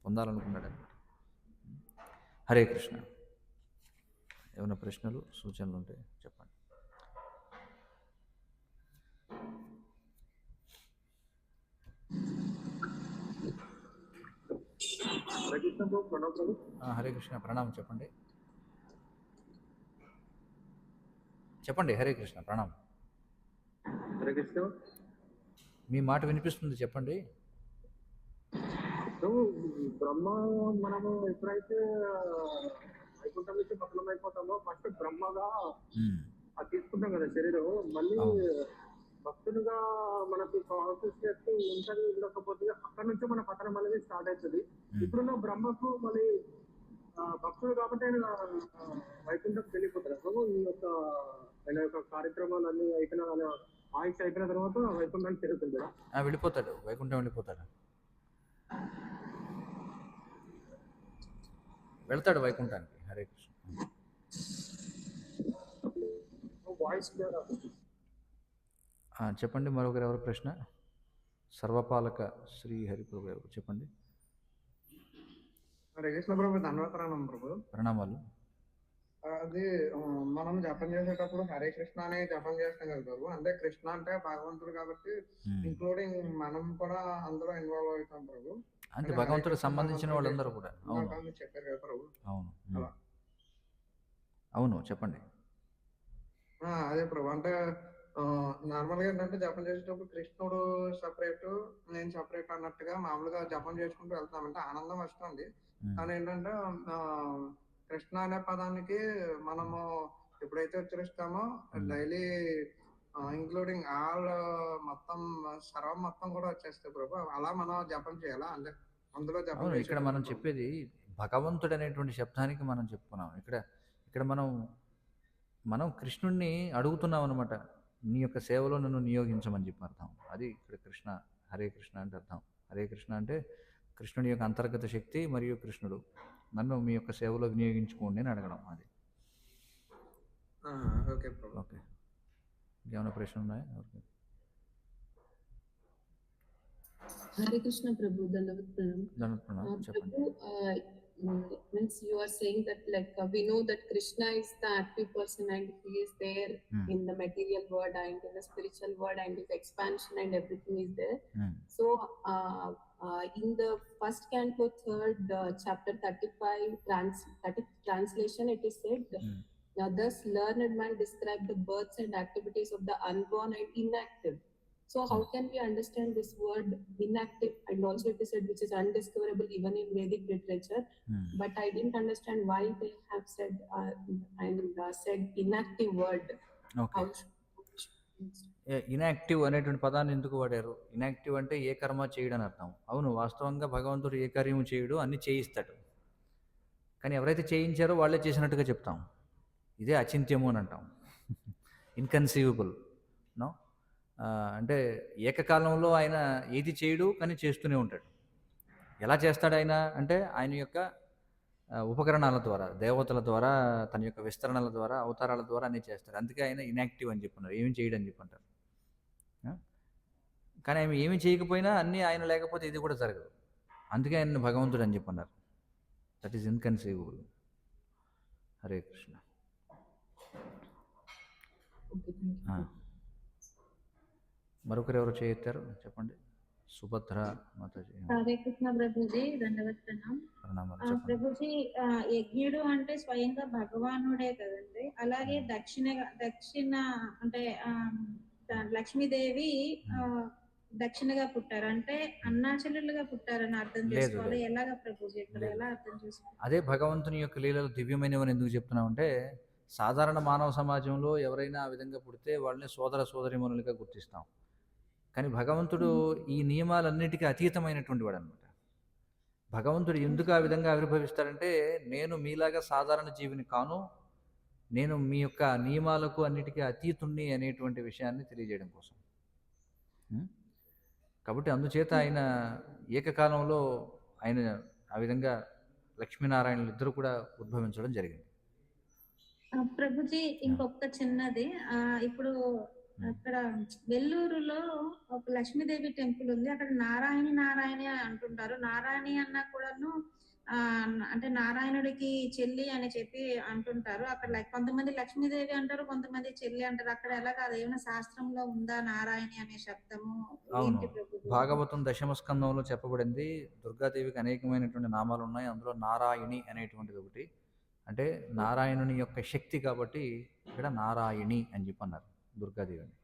పొందాలనుకున్నాడు అనమాట. హరే కృష్ణ. ఏమైనా ప్రశ్నలు సూచనలు ఉంటే చెప్పండి. హరే కృష్ణ, ప్రణామం. చెప్పండి చెప్పండి. హరే కృష్ణ, ప్రణామం. హరే కృష్ణ. మీ మాట వినిపిస్తుంది, చెప్పండి. బ్రహ్మ మనము ఎప్పుడైతే వైకుంఠం నుంచి పతనం అయిపోతామో ఫస్ట్ బ్రహ్మగా అది తీసుకుంటాం కదా శరీరం, మళ్ళీ భక్తులుగా మనకి కాన్షియస్నెస్ ఉంటది ఉండకపోతే అక్కడ నుంచి మన పతనం అనేది స్టార్ట్ అవుతుంది. ఇప్పుడున్న బ్రహ్మకు మళ్ళీ భక్తులు కాబట్టి ఆయన వైకుంఠం వెళ్ళిపోతారు. ఈ యొక్క ఆయన యొక్క కార్యక్రమాలు అన్ని అయిపోయిన ఆయుష్ అయిపోయిన తర్వాత వైకుంఠానికి తిరుగుతుంది కదా, వెళ్ళిపోతాడు, వైకుంఠం వెళ్ళిపోతాడు, వెళ్తాడు వైకుంఠానికి. హరే కృష్ణ. చెప్పండి. మరొకరు ఎవరు ప్రశ్న? సర్వపాలక శ్రీ హరిప్రభు గారు చెప్పండి. హరే కృష్ణ ప్రభు, ధన్యవాదాలు ప్రభు. ప్రణామాలు. అది మనం జపం చేసేటప్పుడు హరే కృష్ణ అనే జపం చేస్తాం కదా ప్రభు. అంటే కృష్ణ అంటే భగవంతుడు కాబట్టి ఇంక్లూడింగ్ మనం కూడా అందులో ఇన్వాల్వ్ అవుతాం ప్రభు. అంటే భగవంతుడికి సంబంధించిన వాళ్ళందరూ కూడా. చెప్పారు కదా ప్రభు. అవును అవును, చెప్పండి. అదే ప్రభు, అంటే నార్మల్ గా ఏంటంటే జపం చేసేటప్పుడు కృష్ణుడు సపరేట్, నేను సపరేట్ అన్నట్టుగా మామూలుగా జపం చేసుకుంటూ వెళ్తాం. అంటే ఆనందం వస్తుంది. కానీ ఏంటంటే కృష్ణ అనే పదానికి మనము ఎప్పుడైతే ఉచ్చరిస్తామో డైలీ ఇంక్లూడింగ్ ఆల్ మొత్తం సర్వం మొత్తం కూడా వచ్చేస్తాయి ప్రభు. అలా మనం జపం చేయాలా? అంటే అందులో జపం ఇక్కడ మనం చెప్పేది భగవంతుడు అనేటువంటి శబ్దానికి మనం చెప్పుకున్నాం. ఇక్కడ మనం కృష్ణుణ్ణి అడుగుతున్నాం అనమాట. నీ యొక్క సేవలో నన్ను నియోగించమని చెప్పి అర్థం. అది ఇక్కడ కృష్ణ, హరే కృష్ణ అంటే అర్థం. హరే కృష్ణ అంటే కృష్ణుడి యొక్క అంతర్గత శక్తి మరియు కృష్ణుడు నన్ను మీ యొక్క సేవలో వినియోగించుకోండి అని అడగడం. అది ఓకే ప్రభు. ఓకే, ఇంకేమైనా ప్రశ్నలు ఉన్నాయా? Okay. Hare Krishna Prabhu, Dandavat Pranam. ధన్యవాదాలు ప్రణామ్, చెప్పండి. Prabhu, means you are saying that like we know that Krishna is the active person and he is there Hmm. in the material world and in the spiritual world and his expansion and everything is there. Hmm. So in the first canto, third chapter 35 translation, it is said, Hmm. now thus learned man describe the births and activities of the unborn and inactive. So how can we understand this word inactive, and also it is said which is undiscoverable even in Vedic literature, Hmm. but I didn't understand why they have said said inactive word. Okay, How inactive అనేటువంటి పదాన్ని ఎందుకు వాడారు? Inactive అంటే ఏ కర్మ చేయడు అని అర్థం. అవును, వాస్తవంగా భగవంతుడు ఏ కార్యము చేయడు, అన్ని చేయిస్తాడు. కానీ ఎవరైతే చేయించారో వాళ్ళే చేసినట్టుగా చెప్తాం. ఇదే అచింత్యము అని అంటాం, ఇన్కన్సీవబుల్. నో, అంటే ఏకకాలంలో ఆయన ఏది చేయడు కానీ చేస్తూనే ఉంటాడు. ఎలా చేస్తాడు ఆయన అంటే ఆయన యొక్క ఉపకరణాల ద్వారా, దేవతల ద్వారా, తన యొక్క విస్తరణల ద్వారా, అవతారాల ద్వారా అన్నీ చేస్తాడు. అందుకే ఆయన ఇనాక్టివ్ అని చెప్పన్నారు, ఏమి చేయడు అని చెప్పంటారు. కానీ ఆయన ఏమి చేయకపోయినా అన్నీ ఆయన లేకపోతే ఇది కూడా జరగదు. అందుకే ఆయన భగవంతుడు అని చెప్పన్నారు. That is inconceivable. Hare Krishna. మరొకరు ఎవరు చేయెత్తారు చెప్పండి. సుభద్ర మాతాజీ. హరే కృష్ణ ప్రభుజీ, దండవత్ ప్రణామ్. ప్రణామాలు, చెప్పండి. ప్రభుజీ, యజ్ఞుడు అంటే స్వయంగా భగవానుడే కదండి. అలాగే దక్షిణ అంటే లక్ష్మీదేవి దక్షిణగా పుట్టారు అంటే అన్నాచలులుగా పుట్టారని అర్థం చేసుకోవాలి. ఎలాగా ప్రభుజీ, ఇక్కడ ఎలా అర్థం చేసుకోవాలి? అదే భగవంతుని యొక్క లీలలు దివ్యమైనవని ఎందుకు చెప్తున్నామంటే, సాధారణ మానవ సమాజంలో ఎవరైనా ఆ విధంగా పుడితే వాళ్ళని సోదర సోదరీమణులుగా గుర్తిస్తాం. కానీ భగవంతుడు ఈ నియమాలన్నిటికీ అతీతమైనటువంటి వాడు అనమాట. భగవంతుడు ఎందుకు ఆ విధంగా ఆవిర్భవిస్తాడంటే, నేను మీలాగా సాధారణ జీవిని కాను, నేను మీ యొక్క నియమాలకు అన్నిటికీ అతీతుణ్ణి అనేటువంటి విషయాన్ని తెలియజేయడం కోసం. కాబట్టి అందుచేత ఆయన ఏకకాలంలో ఆయన ఆ విధంగా లక్ష్మీనారాయణులు ఇద్దరు కూడా ఉద్భవించడం జరిగింది. ప్రభుజీ, ఇంకొక చిన్నది, ఇప్పుడు అక్కడ వెల్లూరులో ఒక లక్ష్మీదేవి టెంపుల్ ఉంది. అక్కడ నారాయణి అంటుంటారు. నారాయణి అన్నా కూడాను అంటే నారాయణుడికి చెల్లి అని చెప్పి అంటుంటారు. అక్కడ కొంతమంది లక్ష్మీదేవి అంటారు, కొంతమంది చెల్లి అంటారు. అక్కడ ఎలాగా, అది ఏమైనా శాస్త్రంలో ఉందా నారాయణి అనే శబ్దము? అవును, భాగవతం దశమ స్కందంలో చెప్పబడింది. దుర్గాదేవికి అనేకమైనటువంటి నామాలు ఉన్నాయి, అందులో నారాయణి అనేటువంటిది ఒకటి. అంటే నారాయణుని యొక్క శక్తి కాబట్టి ఇక్కడ నారాయణి అని చెప్పి అన్నారు దుర్గాదేవిని.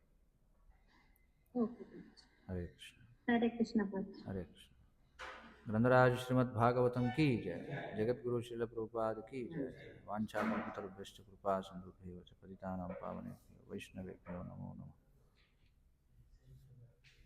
హరే కృష్ణ. హరే కృష్ణ. హరే కృష్ణ. గ్రంథరాజ్ శ్రీమద్ భాగవతం की जय. जगद्गुरु श्रील प्रभुपाद की जय. वाञ्छाकल्पतरुभ्यश्च कृपा सिन्धुभ्यैव च पतितानां पावनेभ्यो वैष्णवेभ्यो नमो नमः.